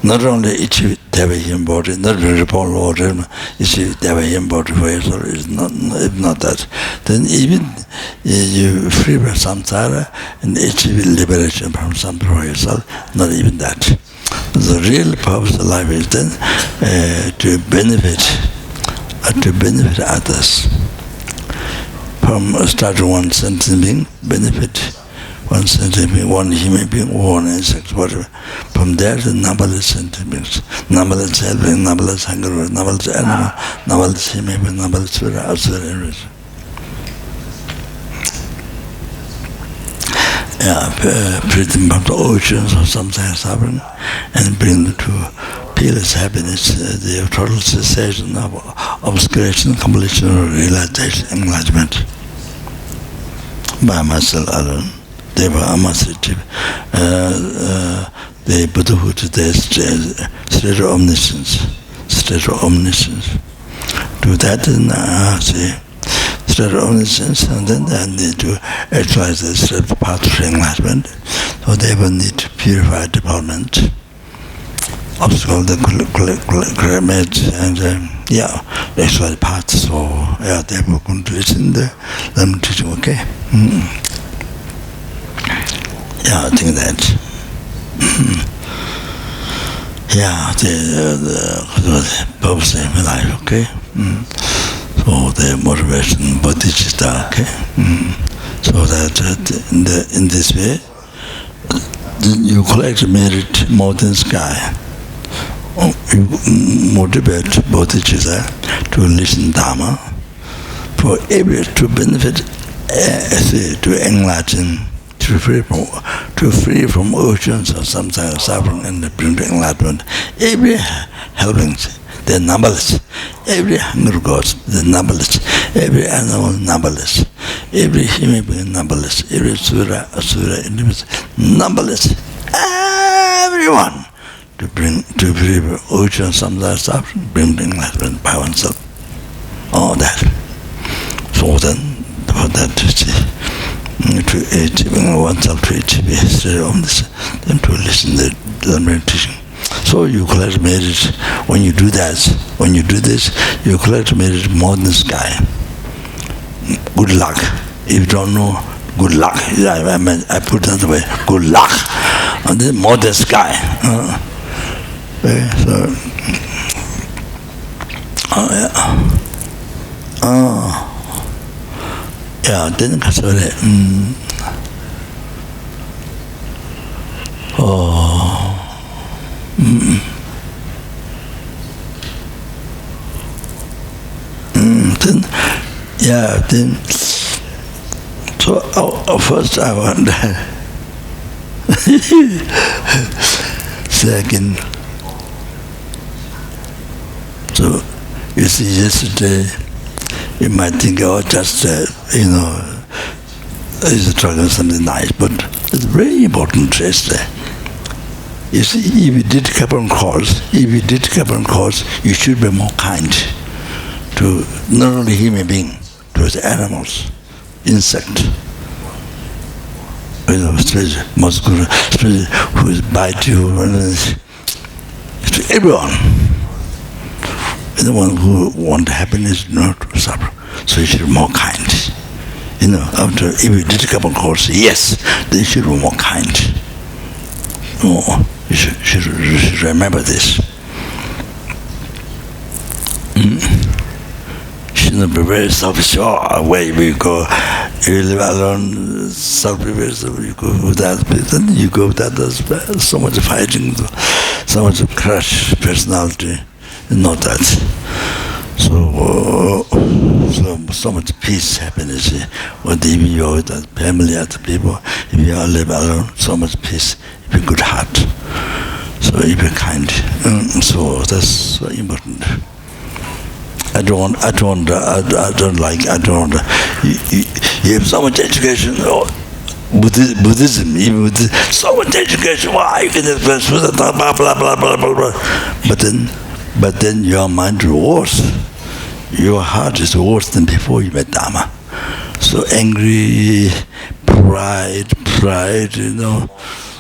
not only achieve Devayan body, not very Paul order, achieve Devayan body for yourself, is not, if not that, then even you free from samsara and achieve liberation from samsara for yourself, not even that. The real purpose of life is then to benefit others. From starting one sentient being, benefit one sentient being, one human being, one insect, whatever. From there, the numberless sentient beings, numberless helping, numberless hunger, numberless animal, numberless human being, numberless spirit, outside everything. Freedom from the oceans of something suffering, and bring them to peerless happiness, the total cessation of obscuration, completion, realization, enlightenment. By myself alone, they were amassive. The Buddhahood, the state of omniscience, Do that, and see. State of omniscience, and then they need to actualize the state of path to enlightenment. So they will need to purify development, obstacle the climate, and actualize the path. So they will going to listen to them teaching. Okay. I think that. The purpose of my life. Okay. So the motivation, bodhicitta, okay? So that in this way, you collect merit more than sky. You motivate bodhicitta to listen Dharma, for every to benefit, to enlighten, to free from oceans of sometimes suffering and bring to enlightenment. Every helping. They're numberless. Every hunger goes, they're numberless. Every animal numberless. Every human being numberless. Every asura, numberless. Everyone to free ocean, samsara suffering, bring enlightenment by oneself. All that. So then, for that to achieve oneself, to achieve history of this, then to listen to the meditation. So you collect merit when you do that. When you do this, you collect merit more than sky. Good luck. If you don't know, good luck. I put it that way. Good luck. And then more than sky. Then then so first I wonder second, so you see yesterday you might think, just is talking something nice, but it's very important yesterday. You see, if you did Kopan course, you should be more kind to not only human being, to the animals, insect, mosquito, who bite you, to everyone. Anyone who wants happiness, not to suffer. So you should be more kind. After if you did Kopan course, yes, then you should be more kind. You should remember this. Shouldn't be very selfish. Away we go. You live alone, self-prepared, so you go with that. Then you go with that. So much fighting, so much crush personality. Not that. So much peace, happiness. When you're with that family, other people, if you live alone, so much peace. If you good heart, so if you're kind, so that's so important. I don't. You have so much education. Buddhism, even with so much education. Why you can express blah blah blah blah blah blah. But then your mind is worse. Your heart is worse than before you met Dharma. So angry, pride,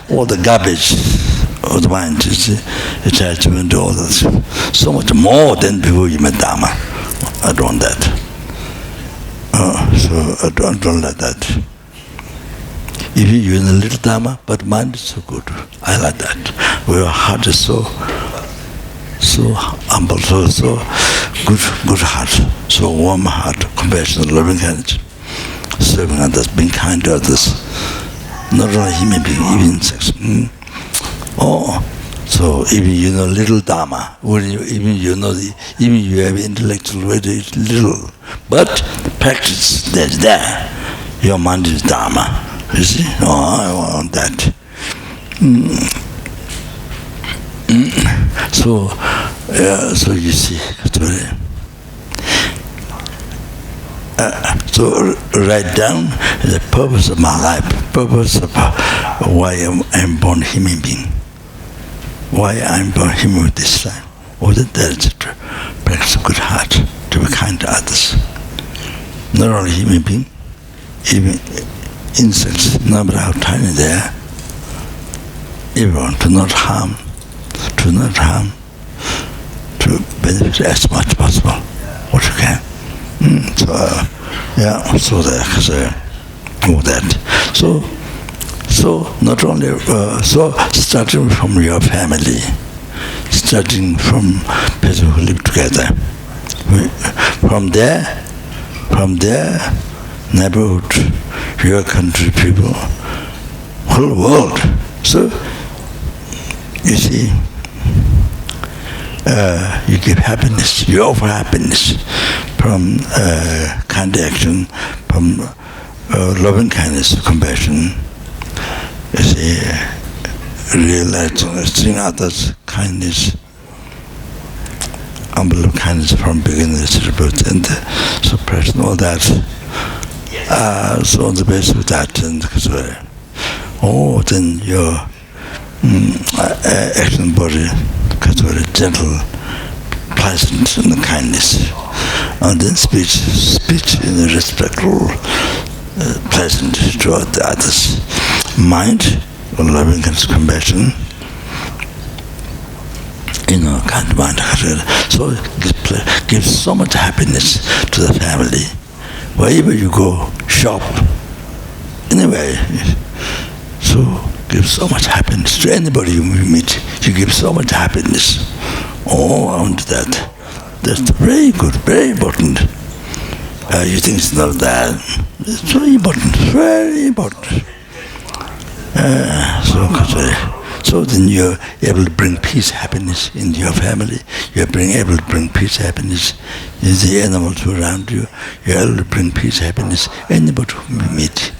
all the garbage of the mind, attachment, all that. So much more than before you met Dharma. I don't want that. So I don't like that. If you're in a little Dharma, but mind is so good. I like that. Your heart is so humble, so good heart, so warm heart, compassionate, loving kindness, serving others, being kind to others. Not only human being, even insects. So even you know little Dharma, even you have intellectual very little, but practice that's there. Your mind is Dharma. You see? I want that. So you see, so write down the purpose of my life, purpose of why I'm born human being, why I'm born human this time. That is to practice a good heart, to be kind to others. Not only human being, even insects, no matter how tiny they are, everyone, to not harm, to benefit as much as possible, what you can. So not only, starting from your family, starting from people who live together, from there, neighborhood, your country, people, whole world. So, you see, you give happiness, you offer happiness from kind action, from loving kindness, compassion. You see, realizing, seeing others, kindness, unbelievable kindness from beginning to birth, and suppression, all that. So on the basis of that, and then your action body becomes very gentle, pleasant, and kindness. And then speech in a respectful, pleasant toward the others. Mind, loving compassion, kind of mind. So it gives so much happiness to the family. Wherever you go, shop, anyway. So give so much happiness to anybody you meet. You give so much happiness. I want that. That's very good, very important. You think it's not that? It's very important, very important. So then you're able to bring peace, happiness into your family. You're able to bring peace, happiness in the animals around you. You're able to bring peace, happiness anybody whom you meet.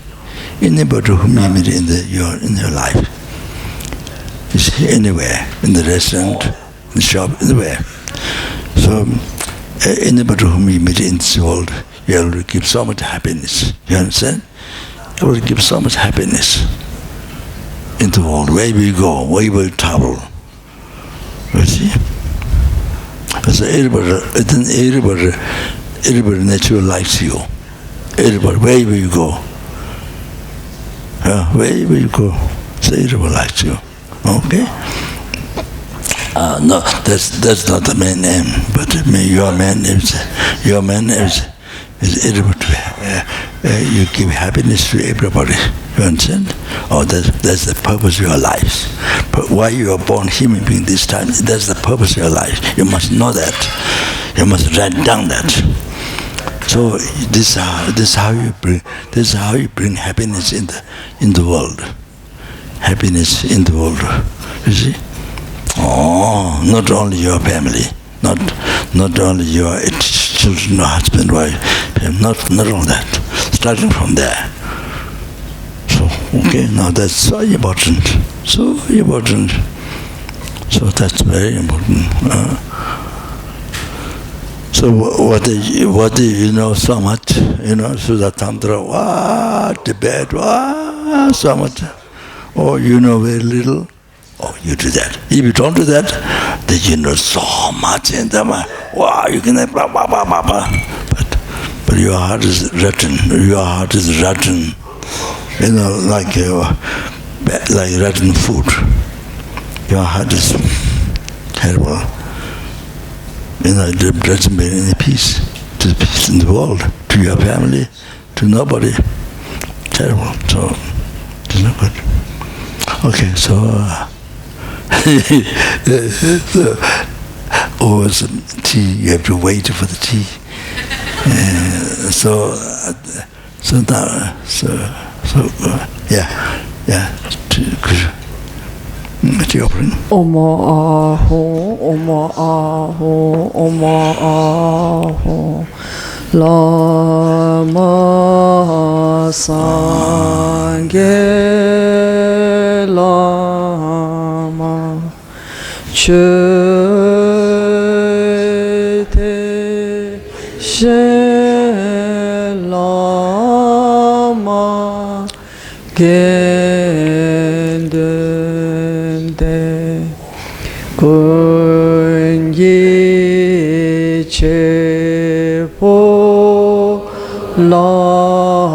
Anybody whom you meet in your life. You see, anywhere, in the restaurant, in the shop, anywhere. So anybody whom you meet in this world, you're able to give so much happiness. You understand? You're able to give so much happiness into the world, wherever you go, wherever you travel. You see? So everybody naturally likes you. Everybody, wherever you go. Wherever you go, so everybody likes you. Okay? No, that's not the main aim, but your main aim is everybody. You give happiness to everybody. You understand? That's the purpose of your life. But why you are born human being this time? That's the purpose of your life. You must know that. You must write down that. So this is how you bring happiness in the world. Happiness in the world. You see? Not only your family, not only your children, or husband, wife, not all that. Starting from there. So now that's so important. So important. So that's very important. So what do you know so much? Sudha Tantra, Tibet, so much. You know very little. You do that. If you don't do that, then you know so much in them. You can have blah, blah, blah, blah, blah. But your heart is rotten. Your heart is rotten. Like rotten food. Your heart is terrible. It doesn't bring any peace to the peace in the world, to your family, to nobody. Terrible. So Okay, so over some tea, you have to wait for the tea. Yeah. Tea offering. Oma aho, Oma aho, Oma aho. Lama Sangye Lama Chöte She Lama Gendende Kunyi Chepo Lama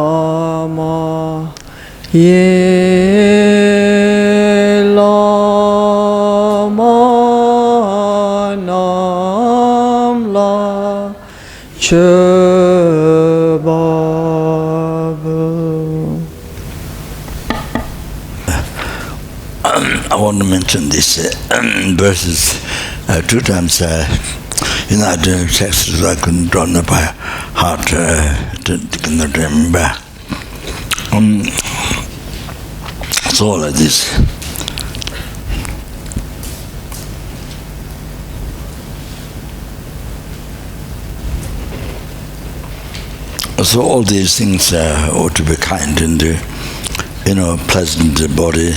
Ye Lama Nam La Chebabu. I want to mention these verses 2 times. I didn't text, so I couldn't draw them by heart to remember. So like this. So all these things ought to be kind and pleasant body,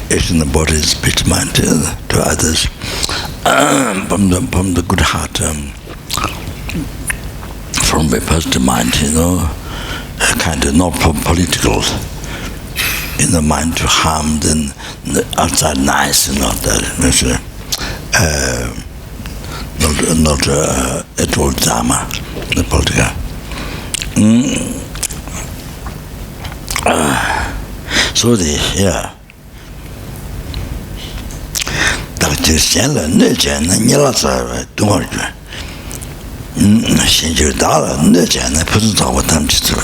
action the body, speech, mind to others, from the good heart, from a positive mind, kind of not political in the mind to harm, then the outside nice, not at all Dharma, the political. So Dr. Shenla Nejan Nilasa Dumorju Shinju Dala Nejan Puzuta Watamchitu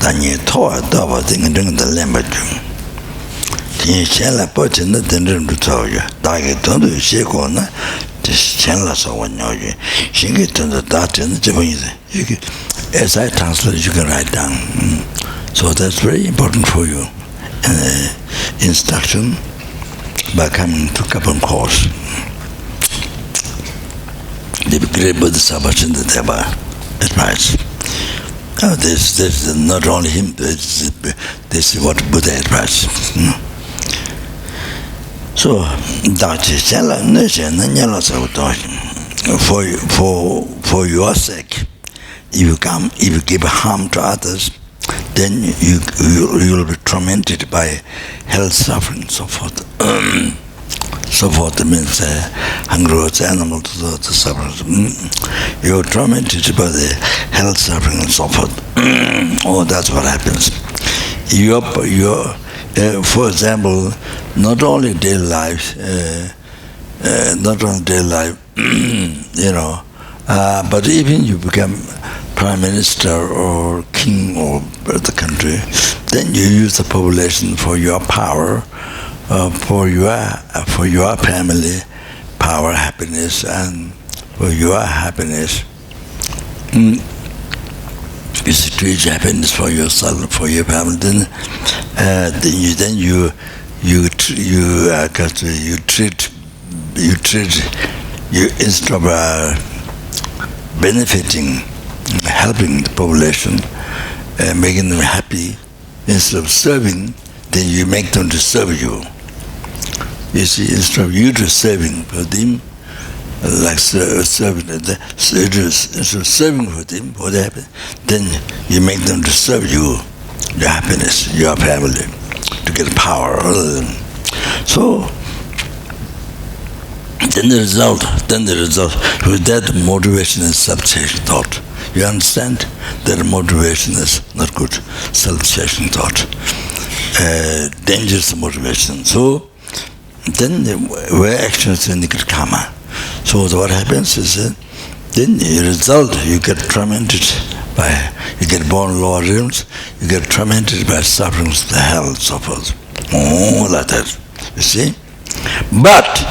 Danye Toa Dava Ding the Lambaju Shenla Potin the Dendrum to tell you Dagi Tundu Shekona Shenla Sawanyoji Shingi Tunda Dati and the Japanese. As I translate, you can write down. So that's very important for you. Instruction by coming to Kopan course. The great Bodhisattva Chintateva advice. This is not only him, this is what Buddha advised. So, for your sake, if you give harm to others, then you will be tormented by hell suffering and so forth. So forth means hunger, animal to suffer. You are tormented by the hell suffering and so forth. Oh, that's what happens. For example, not only daily life, but even you become prime minister or king of the country, then you use the population for your power, for your family, power, happiness, and for your happiness. You treat happiness for yourself, for your family. Then instead of benefiting, helping the population, making them happy, instead of serving, then you make them to serve you. You see, instead of you to serving for them, like serving, instead of serving for them, what happens? Then you make them to serve you, your happiness, your family, to get power. So, then the result, with that motivation is self-chasing thought. You understand? That motivation is not good, self-chasing thought. Dangerous motivation. So, then where actions indicate karma. So what happens is then the result, you get tormented by, you get born in lower realms, you get tormented by sufferings of the hell, so forth. Oh, like that. You see? But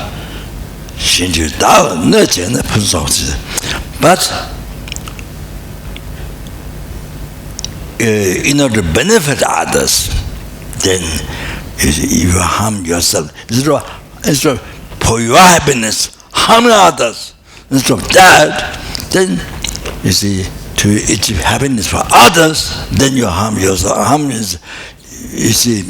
in order to benefit others, then you harm yourself. Instead of for your happiness, harm others. Instead of that, then you see, to achieve happiness for others, then you harm yourself. Harm is, you see,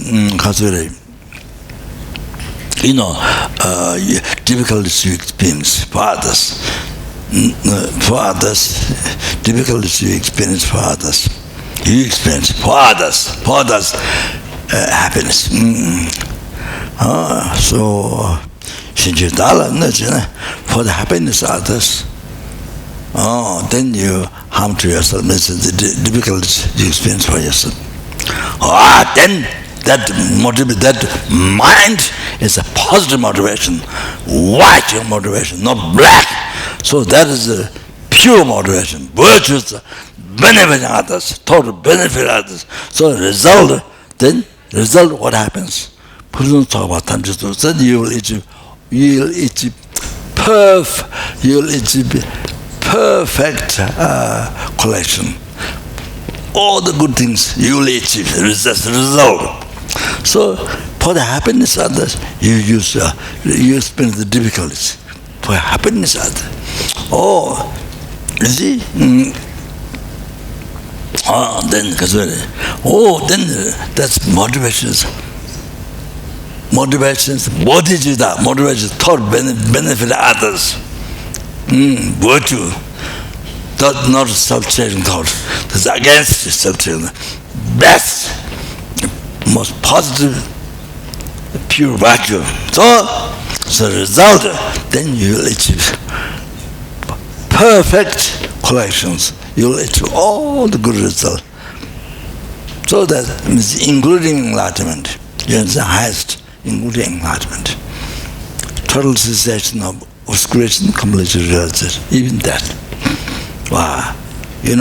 difficulties you experience for others. Difficulties you experience for others. You experience for others, happiness. So, for the happiness of others, then you harm to yourself, means the difficulties you experience for yourself. Then that mind is a positive motivation, white motivation, not black. So that is a pure motivation, virtuous, benefiting others, total benefit others. So then what happens? Then you will achieve perfect collection. All the good things you will achieve, result. So for the happiness of others, you experience the difficulties. For happiness of others. You see? Then that's motivations. Bodhicitta, motivation, thought, benefit others. Virtue, thought, not self-changing thought. That's against self-changing. Best, most positive, pure virtue. So result, then you will achieve perfect collections. You will achieve all the good results. So that means including enlightenment. You are the highest, including enlightenment. Total cessation of obscuration, complete realization. Even that. Wow. You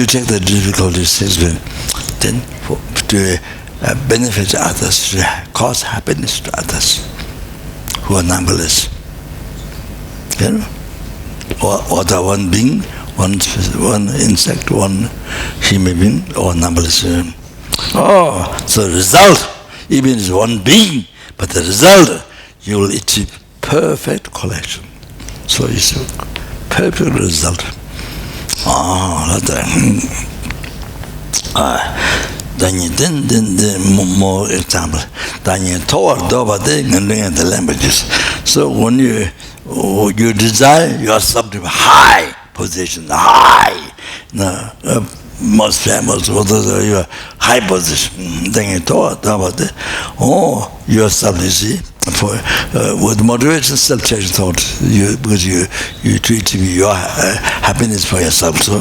take the difficulties, then to benefit others, to cause happiness to others who are numberless. Or the one being, one insect, one human being, or numberless. So result, even is one being, but the result, you will achieve perfect collection. So it's a perfect result. Then more example. The languages. So when you desire yourself to high position, most famous, your high position. Then you talk about it. Yourself, you see, with moderation, self-changing thought, because you treat your happiness for yourself. So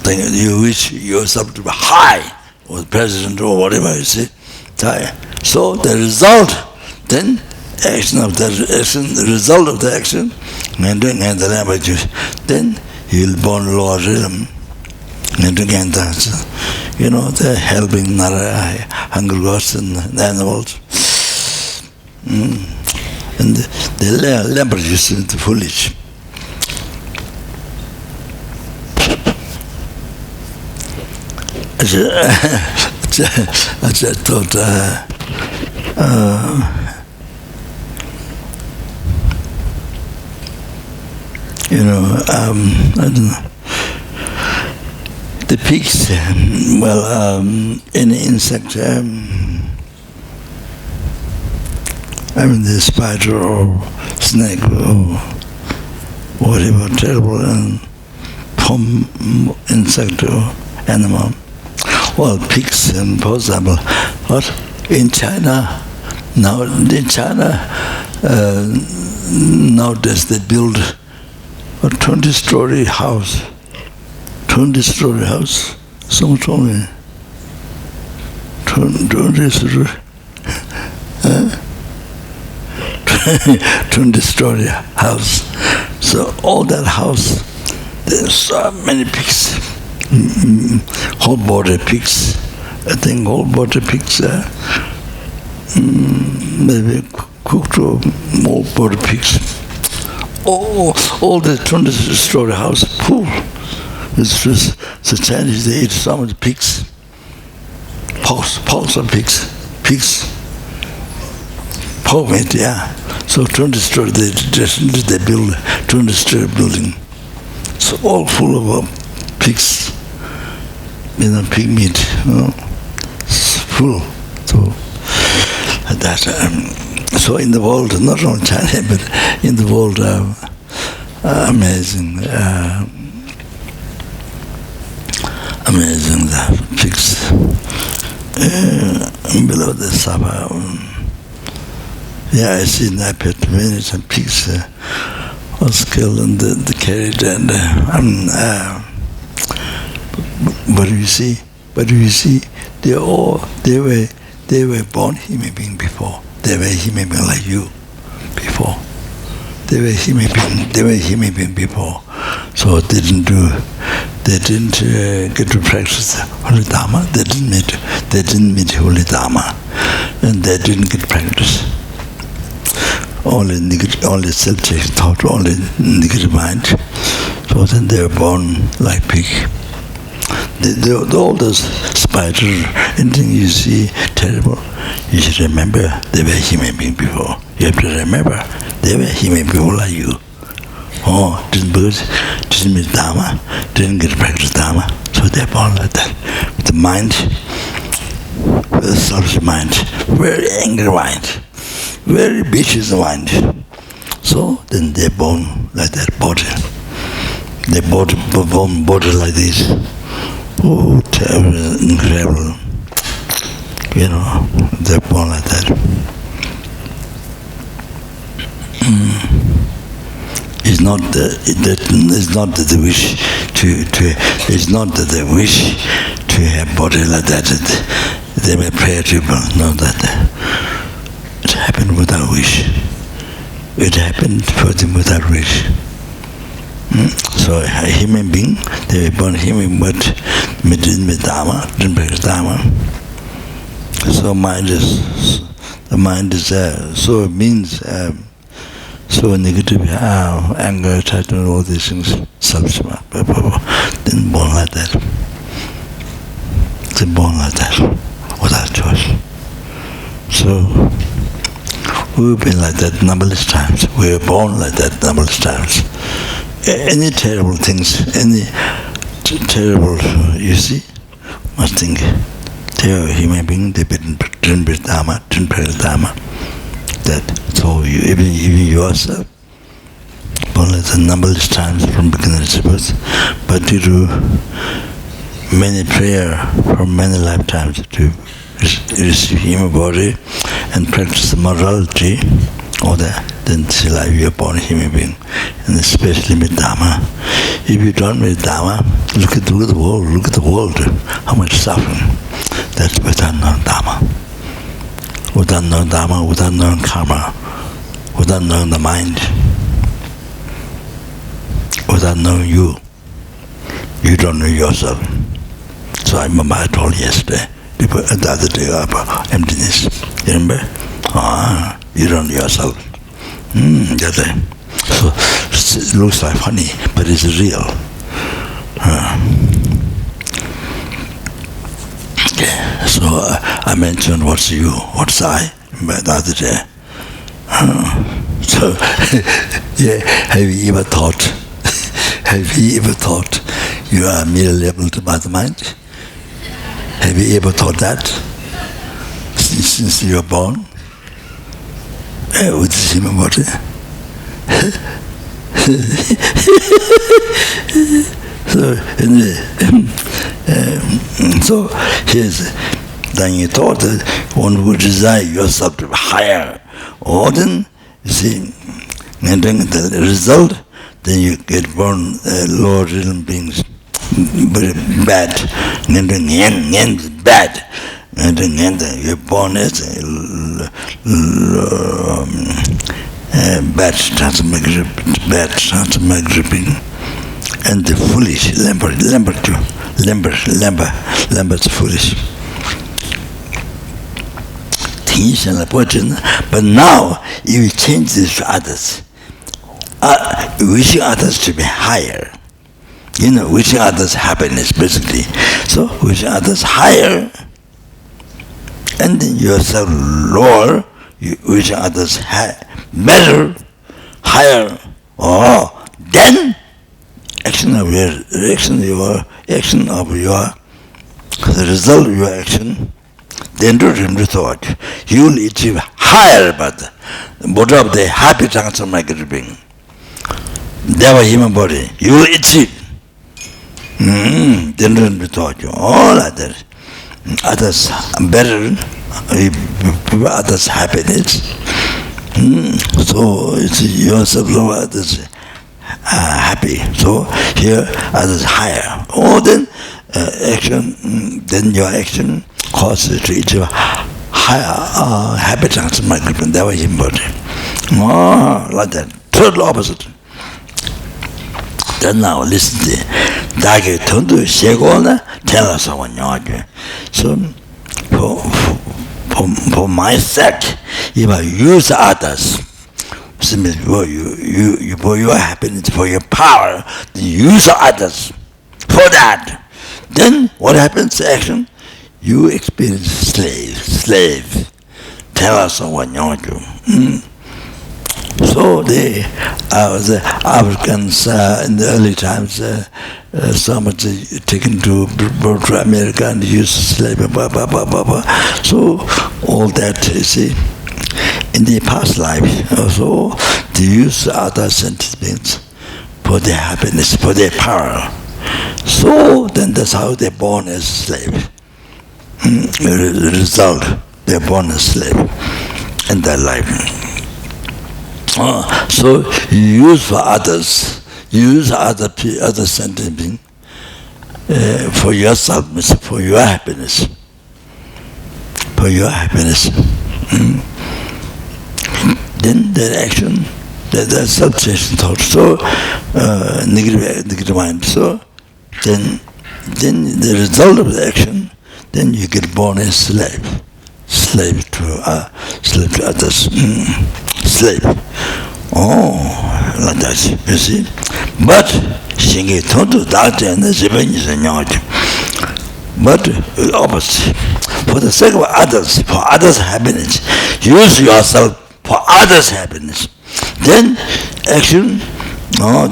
then you wish yourself to be high, or president, or whatever, you see. So the result, then the result of the action, and the language, then you'll born lower rhythm. They're helping hungry ghosts and animals. And they leverage you into foolish. I thought, I don't know. The pigs, any insect, the spider or snake or whatever terrible insect or animal. Well, pigs, for example, in China, nowadays they build a 20-story house. 20-story house. Someone told me. 20-story. 20-story house. So all that house, there's so many pigs. Whole border pigs. I think whole border pigs. maybe cooked more poor pigs. All the 20-story house full. It's just the Chinese, they eat so much pigs. Pox of pigs. Pork meat, yeah. So 20-story, they build 20-story building. So all full of pigs. Pig meat, it's full. So that. So in the world, not only China, but in the world, amazing that pigs. Below the Zopa, I see in iPad many some pigs was killed and the carried and But you see, they were born human being before. They were human being like you before. They were human being before. So they didn't get to practice Holy Dharma. They didn't meet Holy Dharma, and they didn't get practice. Only self-taking thought, only negative mind. So then they were born like pig. All those spiders, anything you see terrible, you should remember they were human being before. You have to remember they were human before like you. Didn't meet Dharma, didn't get to practice Dharma, so they're born like that. With the mind, with a selfish mind, very angry mind, very vicious mind. So then they're born like that body. They're born body like this. Terrible, incredible. They're born like that. It's not that they wish it's not that they wish to have body like that. They may pray to people. Not that. It happened without wish. It happened for them without wish. So a human being, they were born human, but didn't meet Dharma, didn't practice Dharma. So the mind is so it means so negative, anger, attachment, all these things, self-smart, then born like that. They're born like that, without choice. So we've been like that numberless times. We were born like that numberless times. Any terrible things, any terrible, you see, must think, they are human being, they didn't practice Dharma, didn't practice Dharma. That, so even yourself, born like that numberless times from beginning to birth, but due to many prayer from many lifetimes to receive human body and practice the morality, all that, then still you are born human being, and especially with Dharma. If you don't meet Dharma, look at the world, how much suffering. That's without knowing Dharma. Without knowing Dharma, without knowing karma, without knowing the mind, without knowing you don't know yourself. So I remember I told yesterday, the other day about emptiness. You remember? You don't know yourself. So it looks like funny, but it's real. So I mentioned what's you, what's I, the other day. So have you ever thought you are merely labeled by the mind? Have you ever thought that since you were born? With this human body? So here's then you thought that one would desire yourself to be higher, or then you see, and then the result, then you get born lower realm beings, very bad, and then is bad, and then you're born as bad transmigrant being, and the foolish, Lambert's foolish. But now, if you change this to others, wishing others to be higher, wishing others happiness, basically. So, wishing others higher, and then yourself lower, wishing others better, higher, then action of your the result of your action, then to thought, you will achieve higher, but the bottom of the happy transformative being. Deva human body, you will achieve. Then to thought, all others, better, others happiness. So it's yourself lower, others happy. So here others higher. Then action, then your action causes to achieve higher happy transformation. That was important. Like that. Total opposite. Then now listen to Dagi Tundu Shegona tell us someone. So for my sake, if I use others, for your happiness, for your power, then use others for that. Then what happens to action? You experience slave. Tell us someone. So the Africans in the early times, so much taken to brought to America and used slave, So all that, you see, in the past life, also they use other sentient beings for their happiness, for their power. So then that's how they're born as slave. The result, they're born as slave in their life. So you use for others, use other sentient beings for yourself, for your happiness. For your happiness. Then that action, that self-suggestion thought, so negative mind. So then the result of the action, then you get born as slave to others. Slave. Like that, you see. But shingi tonto dati and the but opposite. For the sake of others, for others' happiness, use yourself for others' happiness. Then action,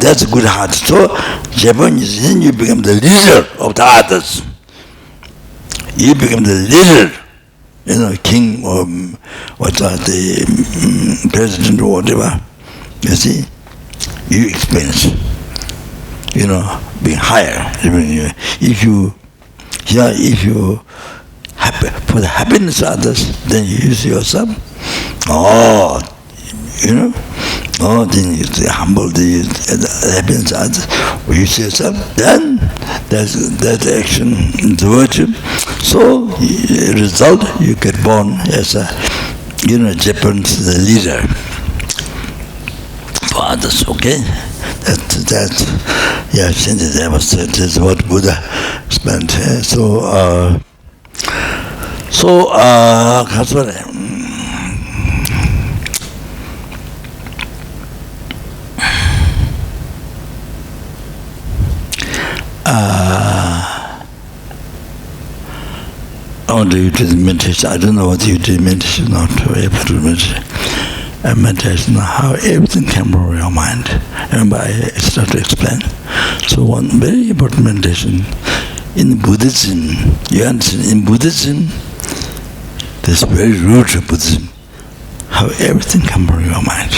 that's a good heart. So Japanese, then you become the leader of the others. You become the leader, king or the president or whatever. You see, you experience, being higher. If you happy for the happiness of others, then you use yourself. Then you humble the happiness of others, or you see yourself, then that's action, the virtue. So, result, you get born as a, Japan's the leader for others, okay? Since that was that's what Buddha spent. You did meditation. I don't know whether you did meditation or not, or able to meditation. Meditation, how everything came over your mind. Remember, I started to explain. So one very important meditation in Buddhism, you understand, in Buddhism, this very root of Buddhism, how everything comes over your mind.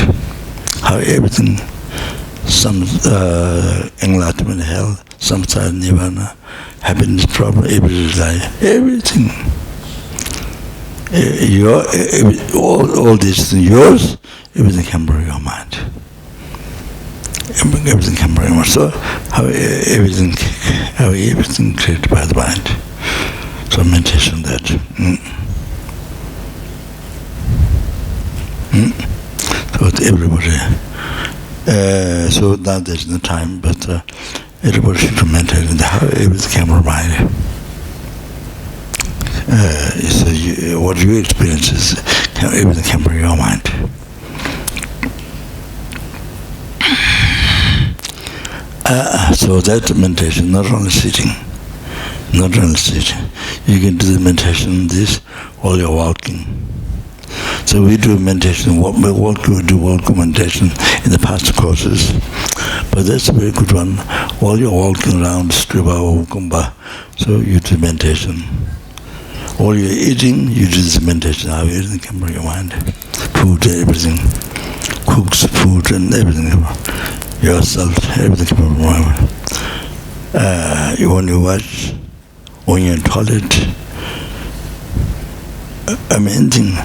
How everything, some enlightenment, health, samsara, nirvana, happiness, problem, everyday life, everything. All these things yours, everything can bring your mind. Everything can bring your mind. So how everything created by the mind. So meditation that. So everybody. So now there's no time, but everybody should meditate in how everything can bring mind. So what you experience is everything can bring your mind. So that meditation, not only sitting, you can do the meditation this while you're walking. So we do meditation, we do walk meditation in the past courses, but that's a very good one. While you're walking around Striba or Kumba, so you do meditation. While you're eating, you do this meditation. How everything can bring your mind, food, everything, cooks food and everything. Yourself, everything can bring your mind. When you watch, when you're in toilet, anything,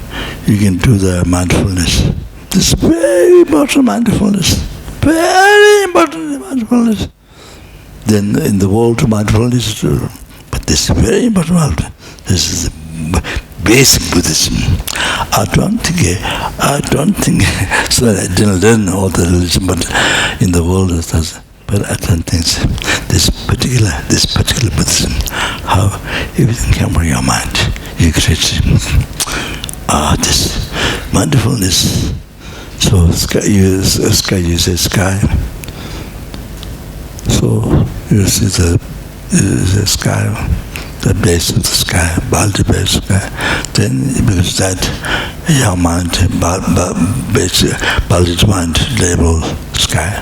you can do the mindfulness. This is very important mindfulness. Very important mindfulness. Then in the world, mindfulness is, but this is very important. This is the basic Buddhism. I don't think, so I didn't learn all the religion, but in the world it does. But I don't think so. This particular Buddhism, how everything can bring your mind. You create this mindfulness. So you say sky. So you see the sky, the base of the sky, the base of the sky. Then because that your mind, basic mind level sky.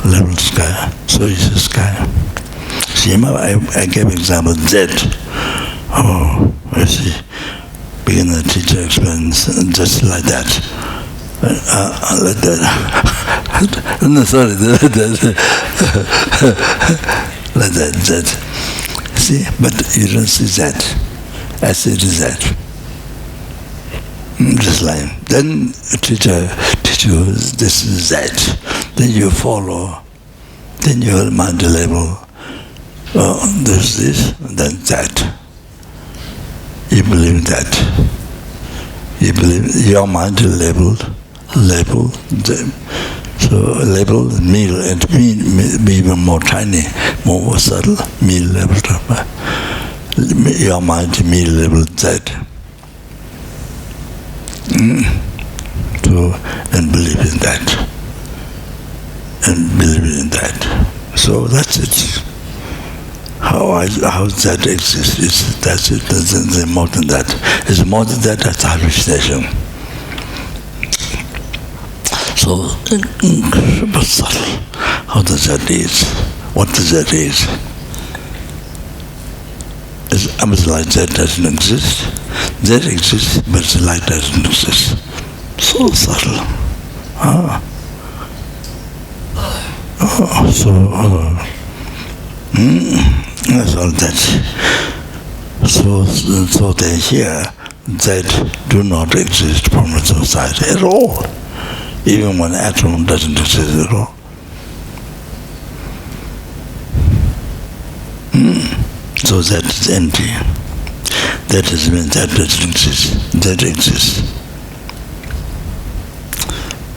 Level sky. So it's the sky. See, I gave example Z. I see. Beginner teacher explains just like that. Like that. No, sorry, like that, Z. See, but you don't see that. I said that. Just like then teacher teach you this is that. Then you follow. Then your mind level. There's this, then that. You believe that. You believe your mind level. So level meal and me even more tiny, more subtle, meal level. Your mind meal level that. So and believe in that. And believe in that. So that's it. How that exists, that's it. There's more than that. It's more than that, that's hallucination. So, incredible subtle. How does that is? What does that is? It's almost like that doesn't exist. That exists, but it's like doesn't exist. So subtle. That's all that. So they here that do not exist from the society at all. Even when atom doesn't exist at all. So that is empty. That doesn't mean that doesn't exist. That exists.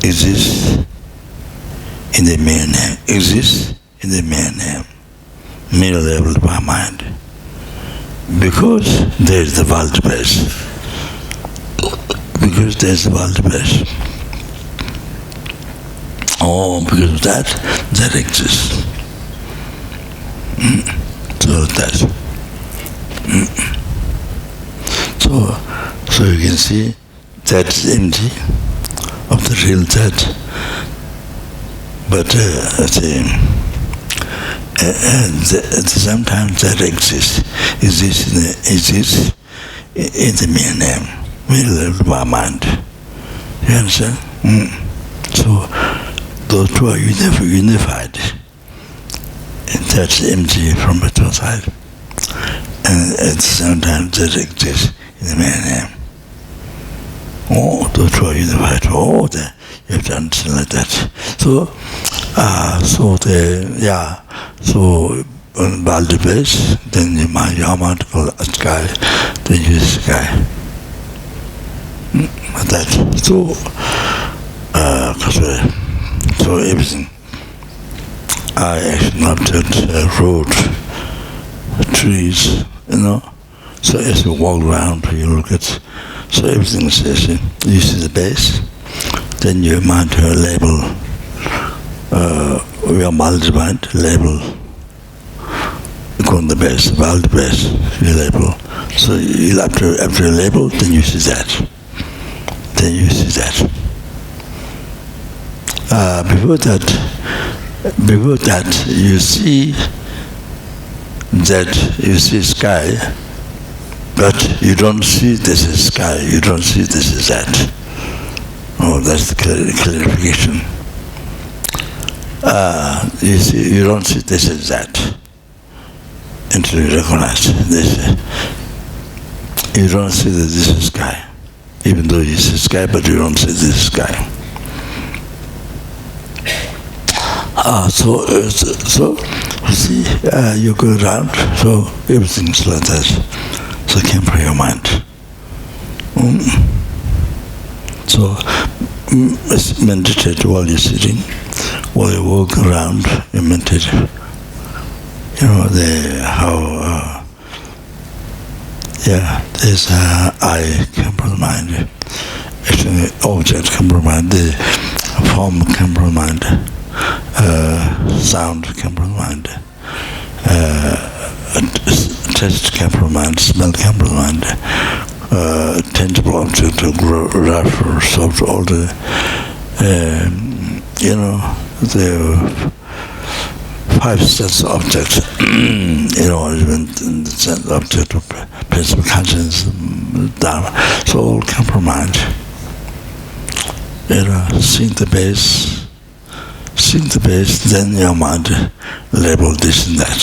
Exists in the mere name. Exists in the mere name. Mere level of our mind. Because there is the world base. Because there is the world base. Because of that exists. So that. So you can see that's empty of the real that. But at the same time that exists in the mere name, mere level of our mind. You understand? So those two are unified. And that's empty from the other side. And at the same time that exists in the mere name. Those two are unified. You have to understand like that. So on Baldi base, then your mind called a sky, then you sky. That. So everything. I actually not road, trees, you know. So as you walk around, you look at, so everything is there. You see the base, then your mind to label, your mind label, on the base, about the base, you label. So you after you label, then you see that. Then you see that. Before that, you see sky, but you don't see this is sky. You don't see this is that. Oh, that's the clarification. You don't see this is that until you recognize this. You don't see that this is sky, even though you see sky, but you don't see this is sky. So you see, you go around, so everything's like that. So came from your mind. So meditate while you're sitting, while you walk around, you meditate. You know, there's eye come from the mind. Actually, object come from the mind. The form come from the mind. Sound come from the mind. Taste come from the mind. Smell come from the mind. Tangible object, rough or soft, all the the 5 sets of objects, even the sense object of principal consciousness, Dharma, so all come from mind. Seeing the base, then your mind label this and that.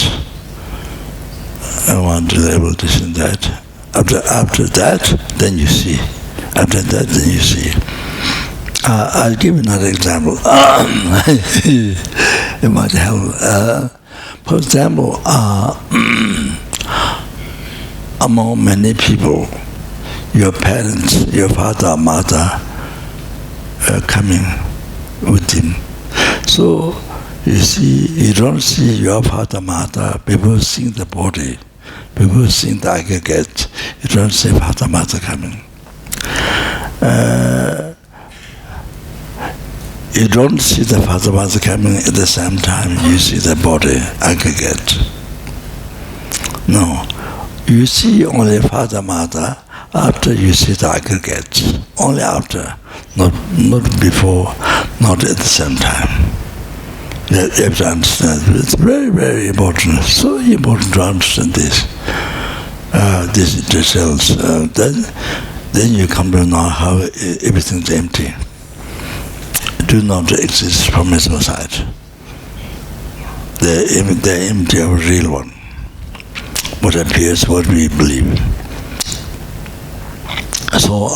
I want to label this and that. After that, then you see. After that, then you see. I'll give another example. It might help. For example, among many people, your parents, your father, mother, coming with him. So you see, you don't see your father, mother. People see the body. People see the aggregate. You don't see father, mother coming. You don't see the father, mother coming at the same time you see the body aggregate. No, you see only father, mother after you see the aggregate. Only after, not before, not at the same time. You have to understand. It's very, very important. So important to understand this. These details. Then you come to know how everything's empty. Do not exist from its side. They're empty of a real one. What appears, what we believe. So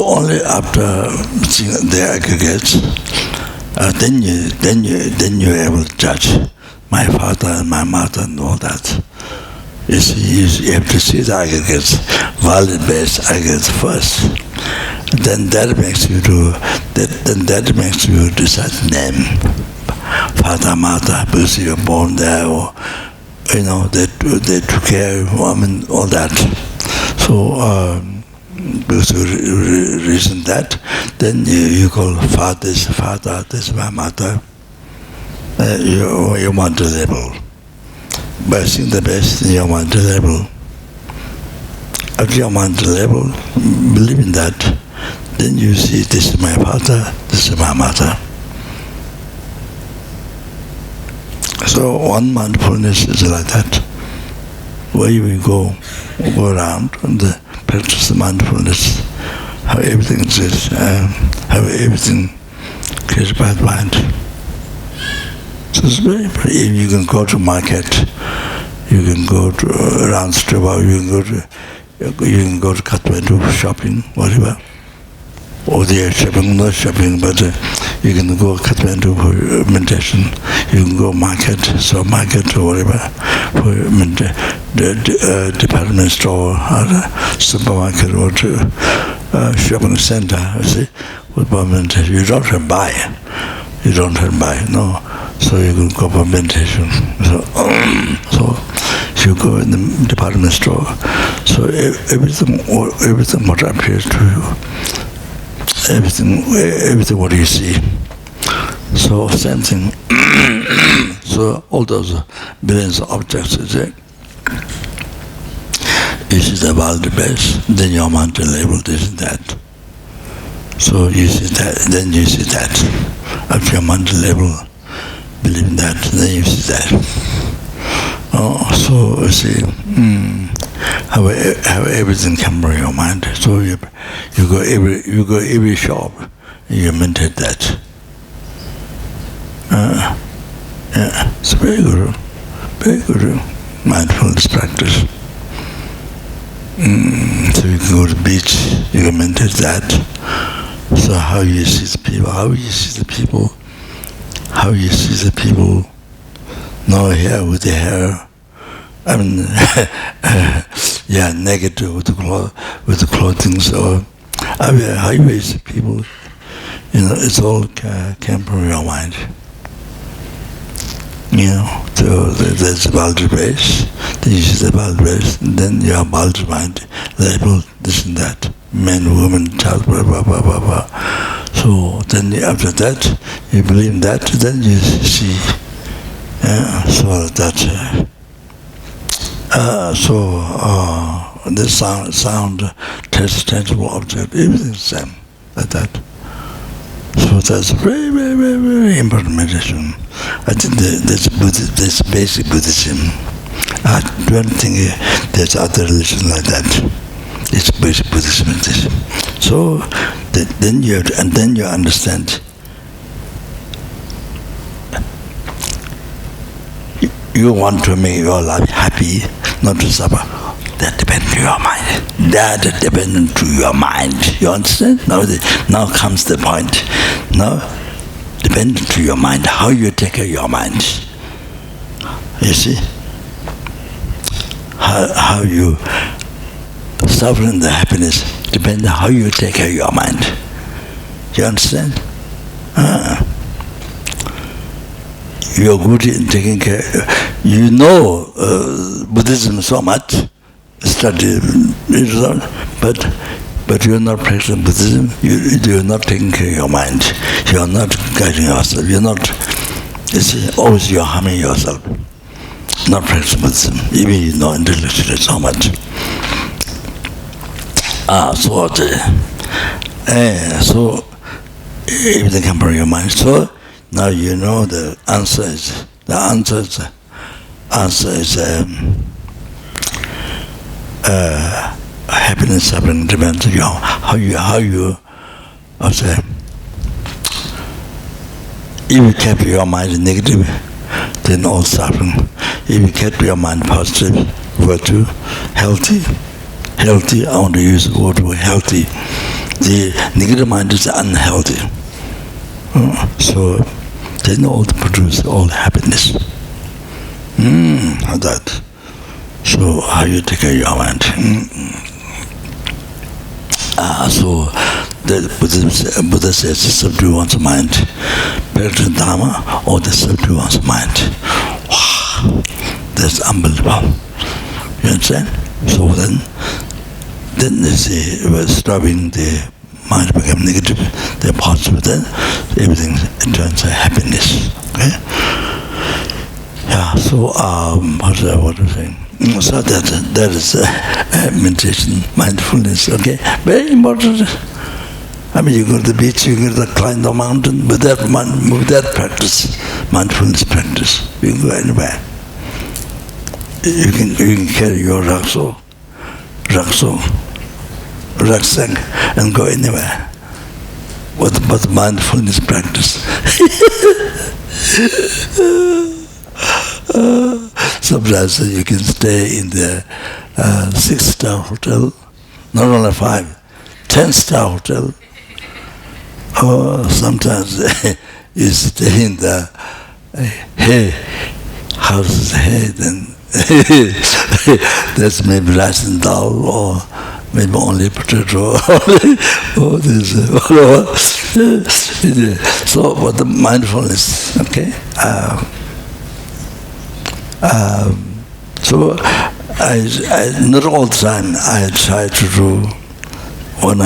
only after seeing the aggregates, then you're able to judge my father and my mother and all that. You have to see the aggregates, valid based aggregates first. Then that makes you decide name, father, mother, because you're born there, or they took care of all that. So because you reason that, then you call father, this is my mother. You want to label. By seeing the best, you want to label. After you want to label, believe in that. Then you see, this is my father, this is my mother. So one mindfulness is like that. Where you go around and practice the mindfulness, how everything exists, how everything created by the mind. So it's very, you can go to market, you can go to around Zopa, you can go to Kathmandu shopping, whatever. Or they're shopping, not shopping, but you can go Kathmandu for meditation. You can go market, so market or whatever, for the department store or the supermarket or the shopping center. You see, with meditation, you don't have to buy. You don't have to buy. No, So you can go for meditation. So you go in the department store. So everything what appears to you, everything what you see. So same thing. So all those billions of objects, is it? You see the world base, then your mind will label this and that. So you see that, then you see that. After your mind level, believe in that, then you see that. So you see how everything comes from your mind. So you go every shop, you meditate that. Yeah, it's very good mindfulness practice. So you can go to the beach, you can meditate that. So how you see the people, how you see the people, no hair with the hair, I mean, yeah, negative with the clothing, so I mean, how you see people, it's all came from your mind. So there's a boundary base, then you see the boundary base, and then you have boundary mind, label this and that, man, woman, child, blah, blah, blah, blah, blah. So then after that, you believe in that, then you see, so that, this sound, taste, tangible object, everything is the same, like that. So that's very, very, very, very important meditation. I think there's basic Buddhism. I don't think there's other religion like that. It's basic Buddhism. So then you understand. You want to make your life happy, not to suffer. That depends on your mind. That depends on your mind. You understand? Now comes the point. Now, depends on your mind, how you take care of your mind. You see? How you suffer in the happiness depends on how you take care of your mind. You understand? You're good in taking care. You know Buddhism so much. Study, but you're not practicing Buddhism, you're not taking care of your mind, you're not guiding yourself, always you're harming yourself, not practicing Buddhism, even you know intellectually so much. So everything comes from your mind. So now you know the answer is happiness, suffering depends on how you say. If you keep your mind negative, then all suffering. If you keep your mind positive, virtue, healthy, I want to use the word healthy. The negative mind is unhealthy. So then all produce all happiness. That. So how you take care of your mind? So the Buddha says subdue one's mind. Practice Dharma or the subdue one's mind. Wow, that's unbelievable. You understand? So then stopping the mind become negative, then positive, then everything turns to happiness. Okay? Yeah, so what was I saying? So that is meditation, mindfulness, okay? Very important. I mean, you go to the beach, you go to climb the mountain, with that practice, mindfulness practice, you can go anywhere. You can carry your rucksack, and go anywhere. But mindfulness practice. Sometimes you can stay in the 6-star hotel, not only 5, 10-star hotel. Or sometimes you stay in the house's head, and that's maybe rice and dal, or maybe only potato, all this, so for the mindfulness, okay. So I not all the time I try to do when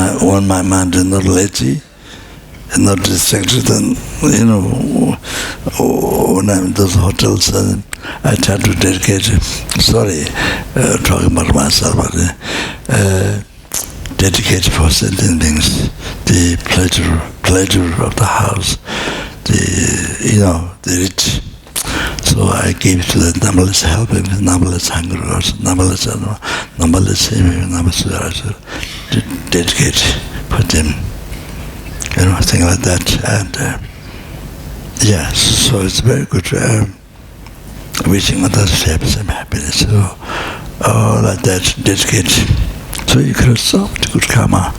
my mind is not lazy and not distracted, and when I'm in those hotels, I try to dedicate. Sorry, talking about myself, but dedicate for certain things, the pleasure of the house, the rich. So I gave to the numberless helping, numberless hunger, numberless to dedicate for them, thing like that. And so it's very good. Wishing others to have some happiness, so like that, dedicate. So you create so much good karma.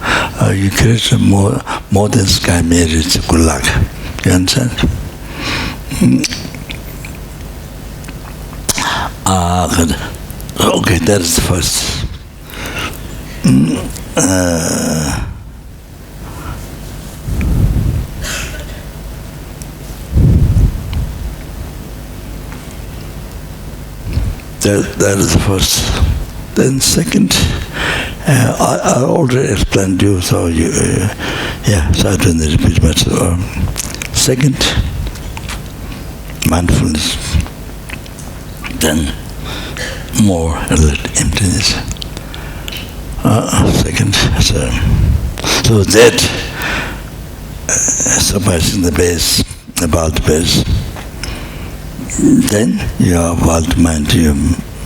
You create a more than sky marriage, good luck. You understand? Good. Okay, that is the first. That is the first. Then second, I already explained to you, so you, so I don't need to repeat much. Second, mindfulness. Then more emptiness. Second, so that surpassing the base, about the base. Then your about mind, you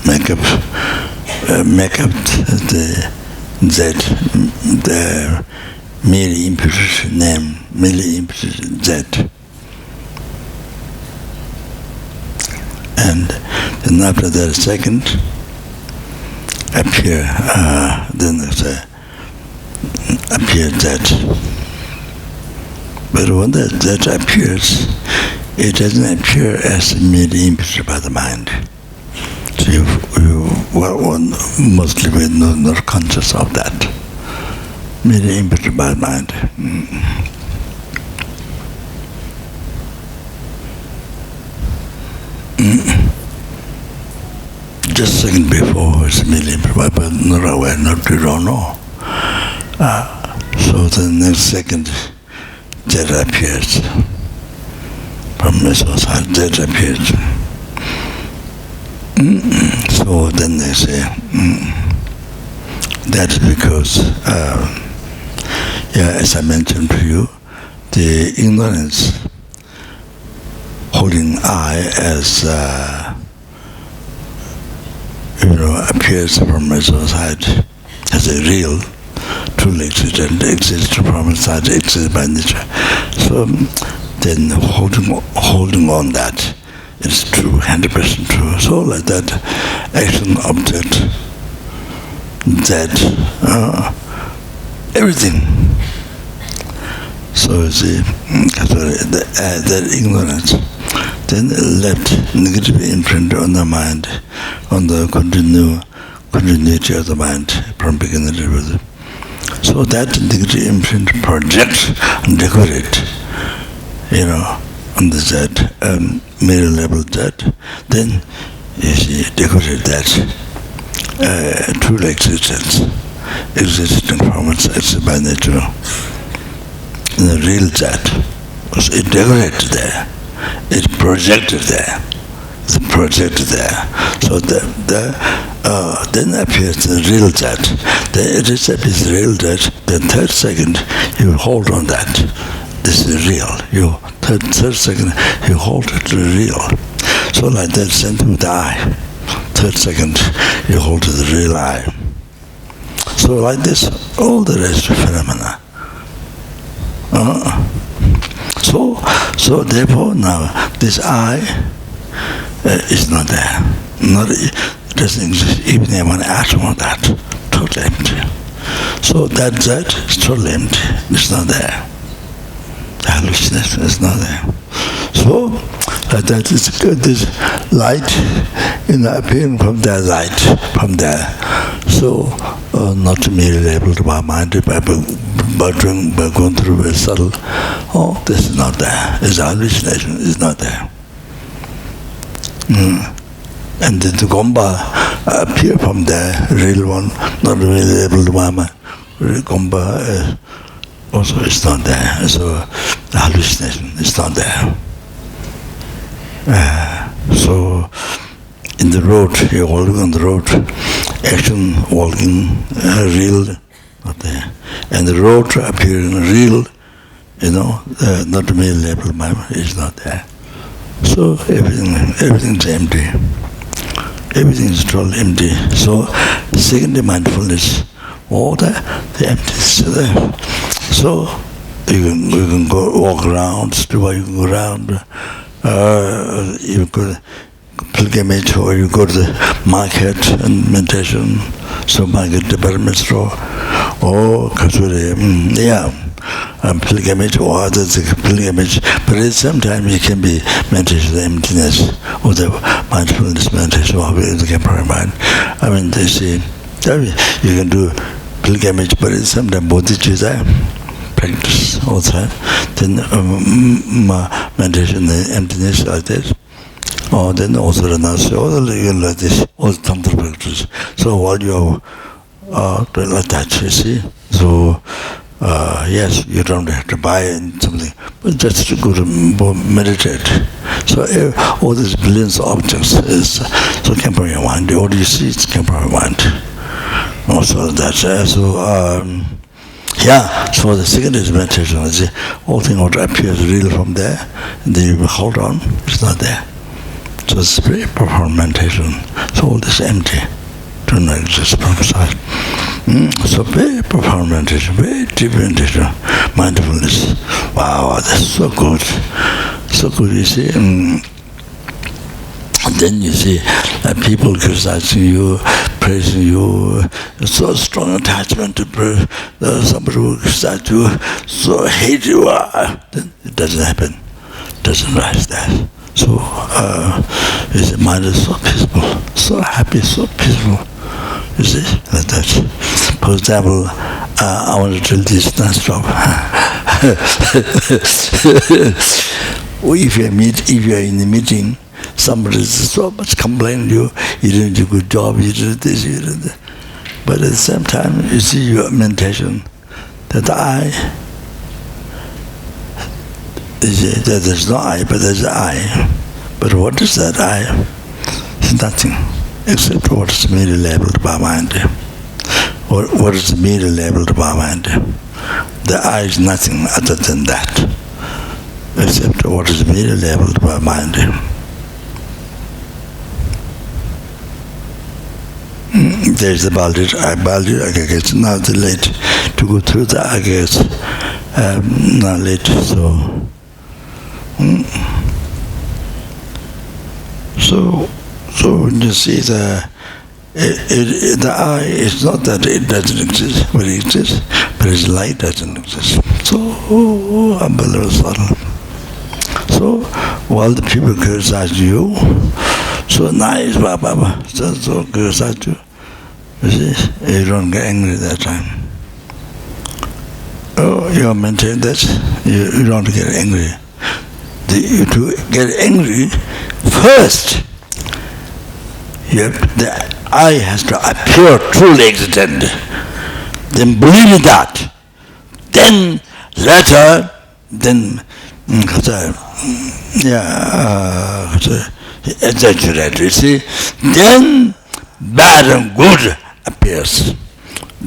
make up the Z, the merely impure name, merely impure Z. And then after that second appear, then appear Z. But when that Z appears, it doesn't appear as merely impure by the mind. So you mostly we're not conscious of that. Merely impure by the mind. Just a second before it's merely impure, but not aware, you don't know. So the next second that appears. From Meso's heart, that appears. So then they say, that's because, as I mentioned to you, the ignorance holding I as, appears from Meso's heart as a real, truly existent, exists from inside, exists by nature. So then holding on that is true, 100% true. So like that, action, object, that, everything. So see, that ignorance, then left negative imprint on the mind, on the continuity of the mind from beginning to end. So that negative imprint projects and decorate, on the Z, mirror level Z, then you see, decorate that true existence, existing from its by nature, the real Z. It decorated there, it projected there, it's projected there. So then appears the real Z. Then it appears the real Z. Then third second, you hold on that. This is real. You third second, you hold it to real. So like that, same thing with the eye. Third second, you hold to the real eye. So like this, all the rest of phenomena. So therefore now this I is not there. It doesn't exist even in one atom of that. Totally empty. So that is totally empty. It's not there. The hallucination is not there. So that is good. This light appearing from that light, from there. So not merely able to by mind, by going through a subtle. Oh, this is not there. It's hallucination. It's not there. And the Gomba appear from the real one, not really able to by mind. Gomba also is not there. So the hallucination is not there. So in the road, you're walking on the road, action, walking, real, not there. And the road appearing real, not merely able mind is not there. So everything's empty. Everything is totally empty. So secondary mindfulness, all the emptiness is there. So you can go walk around, you can go around, you could pilgrimage, or you go to the market and meditation, supermarket, department store, or pilgrimage, or others pilgrimage. But at the same time, it can be meditation, the emptiness, or the mindfulness meditation, or the temporary mind. I mean, they say you can do pilgrimage, but at the same time, bodhicitta practice all the time. Then meditation, the emptiness like this. Or then also renouncing all the like this, all the tantra practice. So while you are like that, you see. So yes, you don't have to buy something, but just to go to meditate. So all these billions of objects is so temporary mind. All you see is temporary mind. Also that's so the second is meditation. All things what appears real from there, and then you hold on, it's not there. So it's very profound meditation. So all this empty, do not exist from sight. So very profound meditation, very deep meditation, mindfulness. Wow, that's so good. So good, you see. And then you see people criticizing you, praising you, so strong attachment to somebody who criticizes you, so hate you. Then it doesn't happen, doesn't rise there. So his mind is so peaceful, so happy, so peaceful. You see, like that. For example, I want to tell this non-stop. If you are in a meeting, somebody is so much complaining you didn't do a good job, you did this, you did that. But at the same time, you see your meditation, that I. There's no I, but there's an I. But what is that I? It's nothing except what is merely labeled by mind. Or what is merely labeled by mind. The I is nothing other than that, except what is merely labeled by mind. There's the Baldi aggregates. Now it's late to go through the aggregates. Not late, so. So when you see the I, it's not that it doesn't exist, but it exists, but its light doesn't exist. So unbelievable. So while the people criticize you, so nice, Baba, so criticize you. You see, you don't get angry that time. Oh, you maintain that, you don't get angry. To get angry, first, the I has to appear truly existent. Then believe in that. Then later, exaggerate, you see. Then bad and good appears.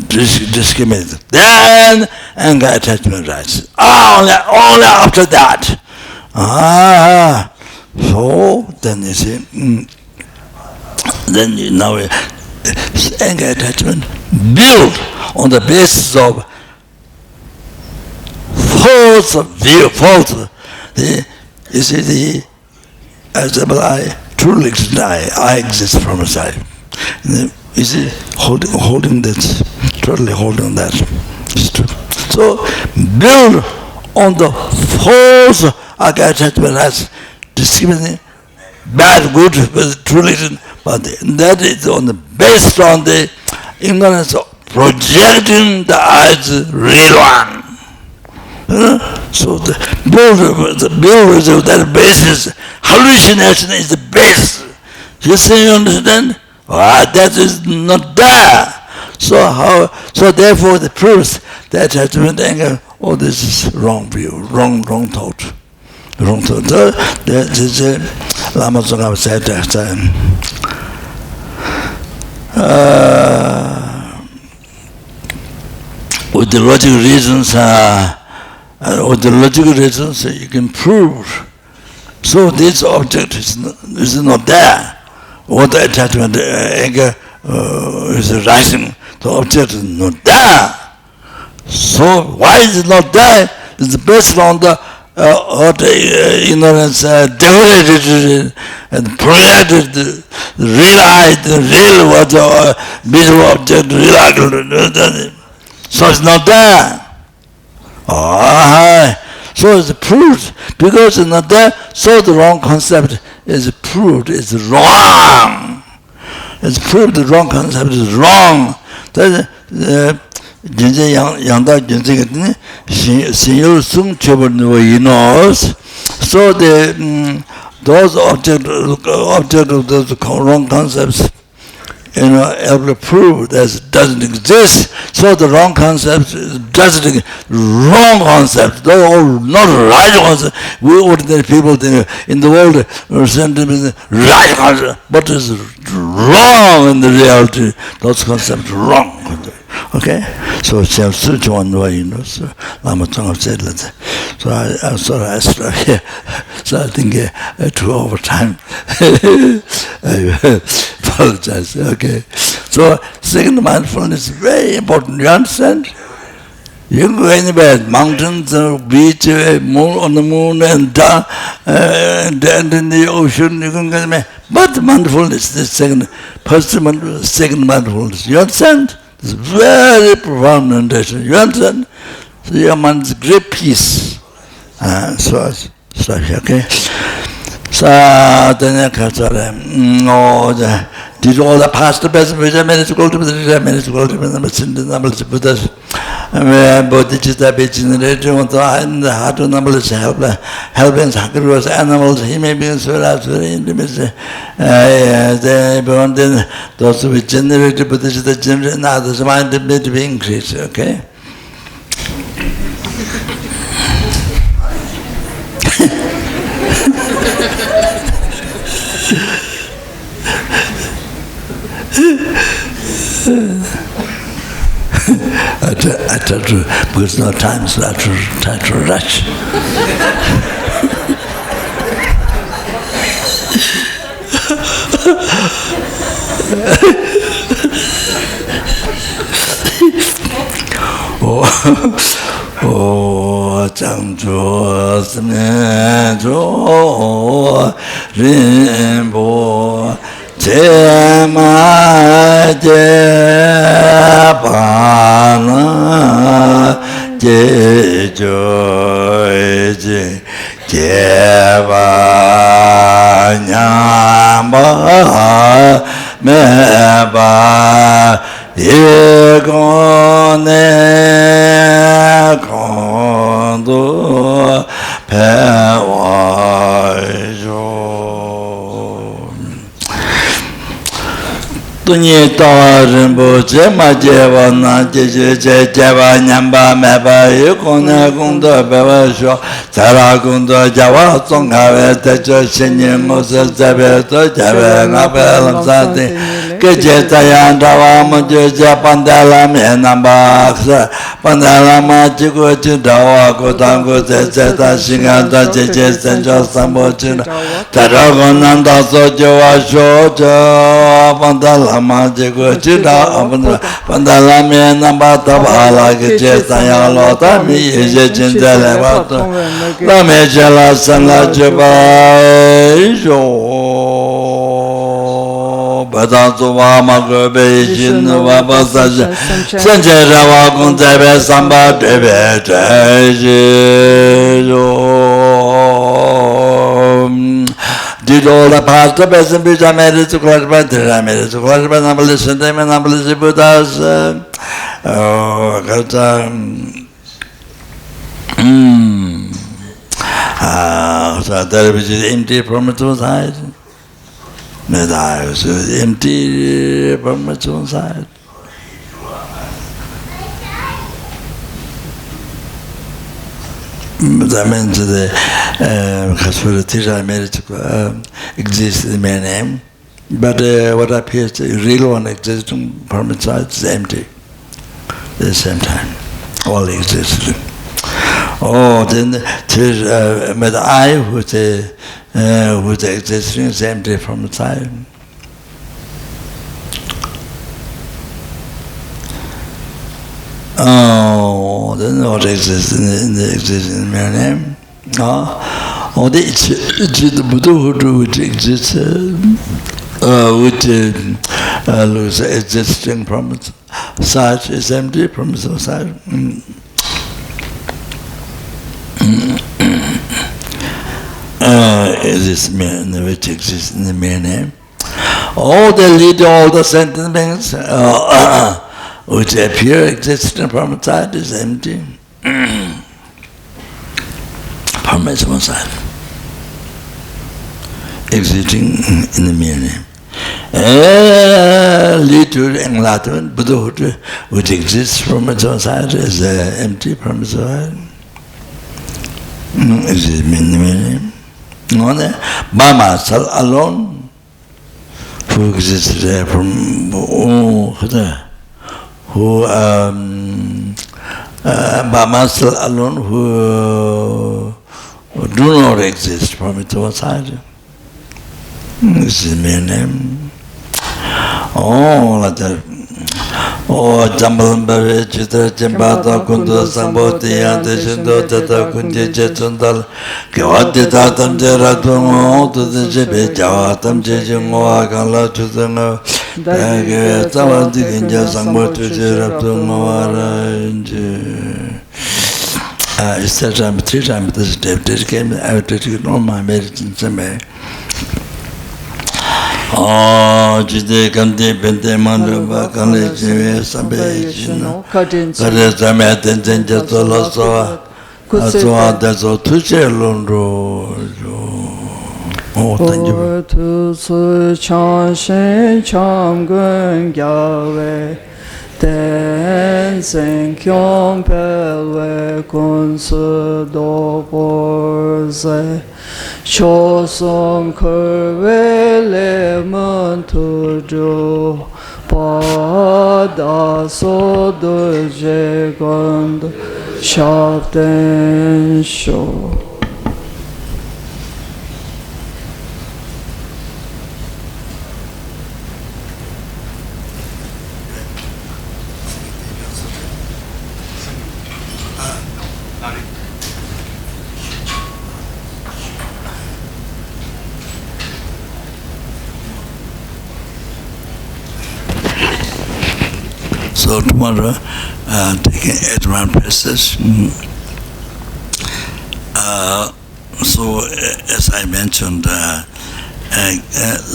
Discriminate. Then anger attachment rises. Only after that. So then you see, then now anger attachment built on the basis of false view, you see, as I truly exist, I exist from inside. You see, holding that, totally holding that. It's true. So build on the false attachment as discriminating bad, good, with truly, but that is based on the ignorance of projecting the as real one. So the builders of that basis, hallucination is the base. You see, you understand? That is not there. So therefore the proofs that attachment anger, this is wrong view, wrong thought. Wrong thought. This is Lama Zopa said that with the logical reasons, you can prove. So this object is not there. What the attachment anger is rising, the object is not there. So why is it not there? It's based on the ignorance, decorated and projected, realized, the real what the visual object realized. So it's not there. So it's proved. Because it's not there, so the wrong concept is proved. It's wrong. It's proved the wrong concept is wrong. So those object of those wrong concepts, able to prove that doesn't exist. So the wrong concept doesn't wrong concept, though not right concept. We ordinary people think in the world right concept, but it's wrong in the reality. Those concepts wrong. Okay, so self-search one way, so Lama Zopa said that. So I'm sorry I struck here. So I think I took over time. I apologize. Okay. So second mindfulness is very important. You understand? You can go anywhere, mountains, beach, moon on the moon, and in the ocean. You can go anywhere. But mindfulness, the second mindfulness. You understand? It's very profound meditation. You understand? So your mind is great peace. Okay. So then did all the past best which I managed to go to the Buddha's Bodhicitta generating and the heart of numbers helping sacrifice animals, he may be so very intimate. Then those who generated Bodhicitta generate and others mind to be increased, okay? I try to, because no time, so I try to rush. Changzhuo Smenzhuo Rinpoche Jema Jepana Jejoji Jeva Nyamba Meba Yegone Kondo Pewajo Tunyi Tawa Rinpoche Ma Jeva Na Jeje Jeva Nyamba Meba Yegone Kondo Pewajo Tara Kondo Java Tsongave Techo Shinyi Musa Zabe To Jabe Ngabe Lamsati Kejetayan Dawa Mujuja Pandala Menamba Pandala Majigo Chidawa Kotango Zeta Shingata Jeje Senjo Sambo China Taragonanda Sojo Shojo Pandala Majigo Chida Pandala Menamba Tabala Kejetaya Lota Mi Yeje Chintele Vato Lame Jala Sala Juba Badazuwa Magobe Shinwa Basaja Sanjera Kunzebe Samba Debe did all the past the best which I made it to Krishna, I made it to Krishna, I listen to him and I listen to Buddha's so that which is empty from its own side. That is empty from its own side. That means the Kasura merit exists in the mere name, but what appears the real one existing from its side is empty at the same time. All exists. Oh, then the I who's existing is empty from its side. Oh, then what exists in the mere name? Oh, the Buddha which exists, which looks existing from its side is empty from its own side. This mere which exists in the mere name. Oh, they lead all the sentient beings. Which appear existing from its side is empty from its own side, existing in the mere name. Later in Latin, Buddhahood, which exists from its own side, is empty from its own side, existing in the mere name. Mama alone, who exists from who Bhamasal alone, who do not exist from its own side. This is mere name. Oh, like that. Oh, Jambalambare, Chitra, Chambata, Kunda, Samboti, Anteshindo, Tata, Kunji, Chetsundal, Kawati, Tatam, Jeratum, to the Jebe, Jawatam, Jejimo, Akala, Chutano, Tawanti, Kinja, Samboti, Jeratum, it's that time, 3 times this day, came, I would take all my medicine. Oh, Jide Kandi Bente Manduba Kali Jive Sabe Jino Kare Zame Tenten Jatolo Soa Asoa Deso Tuche Lundro. Oh, thank you. Tu Su Chan Shen Cham Gun Gyawe Den Sen Kyong Pelwe Kun Su Do Borze Cho Som Kurwe Le Mun Tu Jo Pa Da So Du Je Gond Shab Den Sho. So tomorrow, taking 8 round passes. So as I mentioned,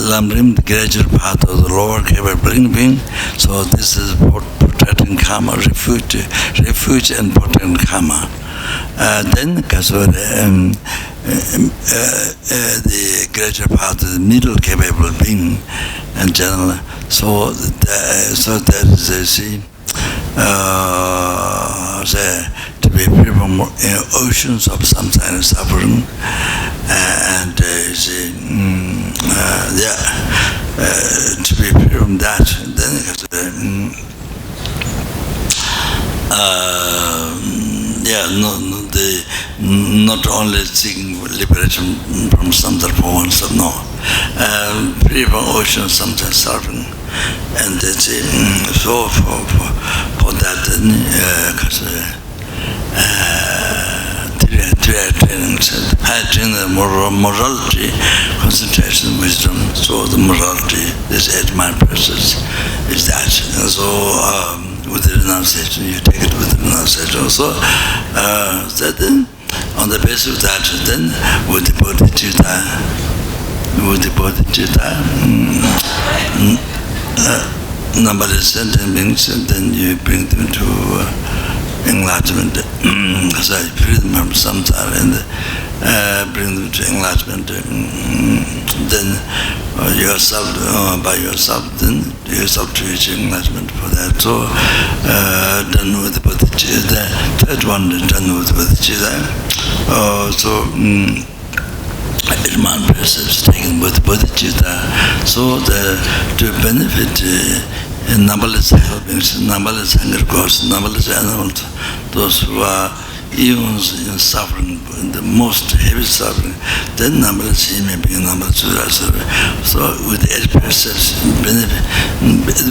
lamrim, the gradual path of the lower capable being. So this is protecting karma, refuge and protecting karma. Then the gradual path of the middle capable being in general. So that is to be free from oceans of samsara and suffering, and to be free from that. Then not only seeking liberation from samsara for oneself, no, free from oceans, samsara suffering, and so for that, training morality, concentration, wisdom. So the morality, this 8 mind process is that. And so with the renunciation, you take it with the renunciation. So then, on the basis of that, then with the bodhicitta, numberless sentient beings, and then you bring them to enlargement. So you free them from samsara and bring them to enlargement. Then yourself, by yourself, then yourself to reach enlargement for that. So done with the bodhicitta. The third one is done with the bodhicitta. Irman precepts taken with bodhicitta, so to benefit numberless helpings, numberless hunger ghosts, numberless animals, those who are even suffering, the most heavy suffering, then numberless human beings, numberless surasura. So with 8 precepts, benefit,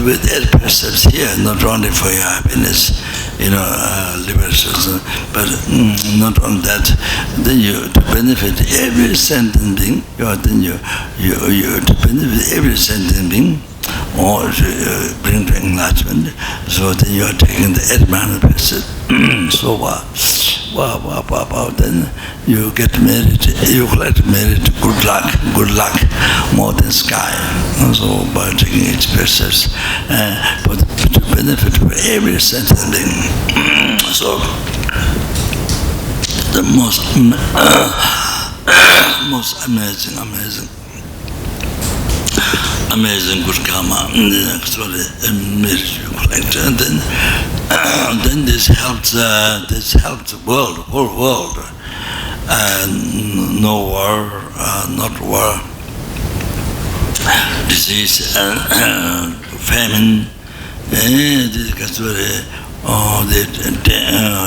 with 8 precepts here, not only for your happiness, liberation, but not only that, then you to benefit every sentient being, then you to benefit every sentient being, or to bring to enlargement. So then you are taking the 8 manifested. So then you get married, you collect merit, good luck, more than sky. So by taking its precepts, but to benefit for every sentient being. So the most amazing good karma, merit you collect, and then this helps the world, whole world. No war, not war, disease, famine. This they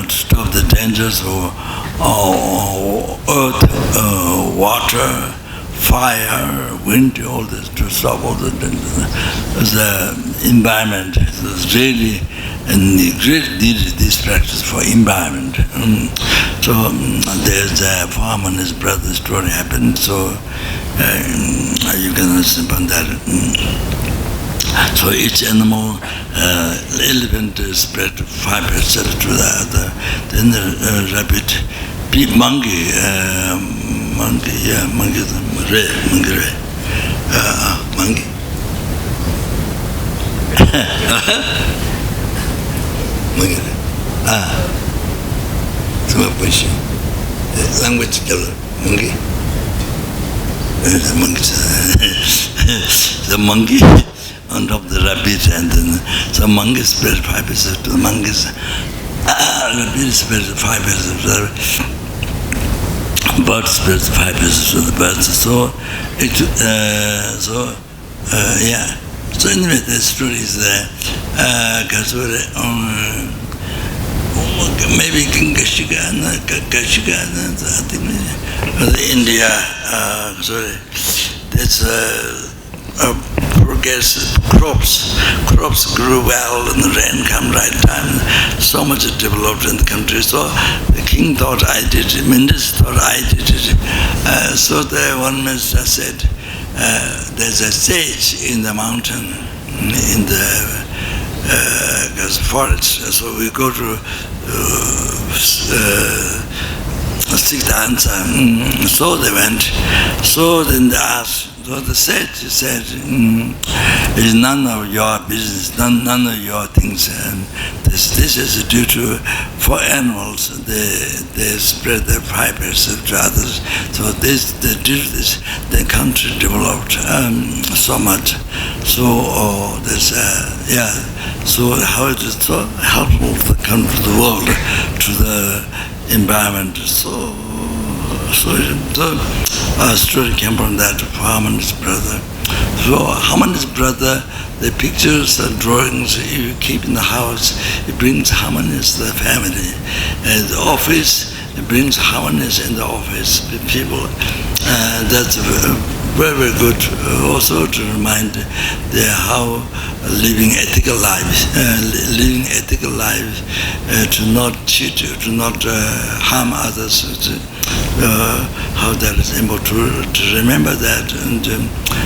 stop the dangers of earth, water, fire, wind, all this, to stop all the environment is really great needed this practice for environment. So there's a farmer and his brother's story happened, so you can understand upon that. So each animal, elephant spread 5 precepts to the other, then the rabbit, monkey, monkey, monkey. Language monkey. The monkey on top of the rabbit, and then some monkey spread 5 precepts to the monkeys. Rabbit spread 5 precepts to the bird spread 5 precepts to the birds. So anyway, the story is there. Maybe Kashigana, I think India, that's progressive crops grew well and the rain come right time. So much it developed in the country. So the king thought I did it, minister thought I did it. So the one minister said, there's a sage in the mountain, in the forest. So we go to seek the answer. So they went. So then they asked. So the sage said, it's none of your business, none of your things. And this is due to, for animals, they spread their 5 precepts to others. So due to this, the country developed so much. So so how it is so helpful to the country, the world, to the environment. So our story came from that Harmony's brother. So Harmony's brother, the pictures and drawings you keep in the house, it brings harmonies to the family. And the office, it brings harmonies in the office with people. That's very, very good also to remind how living ethical life, to not cheat, to not harm others, how that is able to remember that, and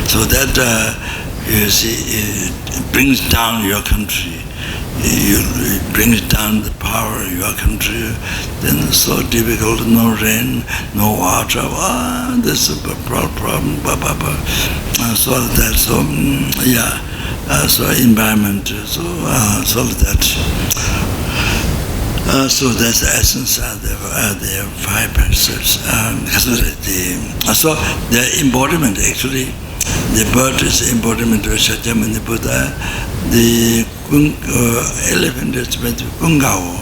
so that you see it brings down your country. It brings down the power of your country. Then it's so difficult, no rain, no water. This is a problem. So that, so environment, so that. So that's the essence of the five precepts. So the embodiment, actually, the bird is embodiment of Shakyamuni Buddha. The elephant is Kungao,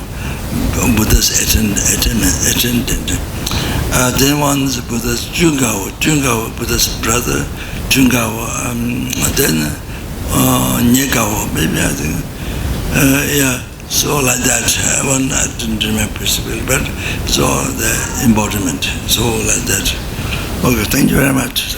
Buddha's attendant. Then one is Buddha's Jungao, Buddha's brother, Jungao. Then Nyegao, maybe I think. Yeah. So like that, I didn't remember specifically, but so the embodiment, so like that. Okay, thank you very much.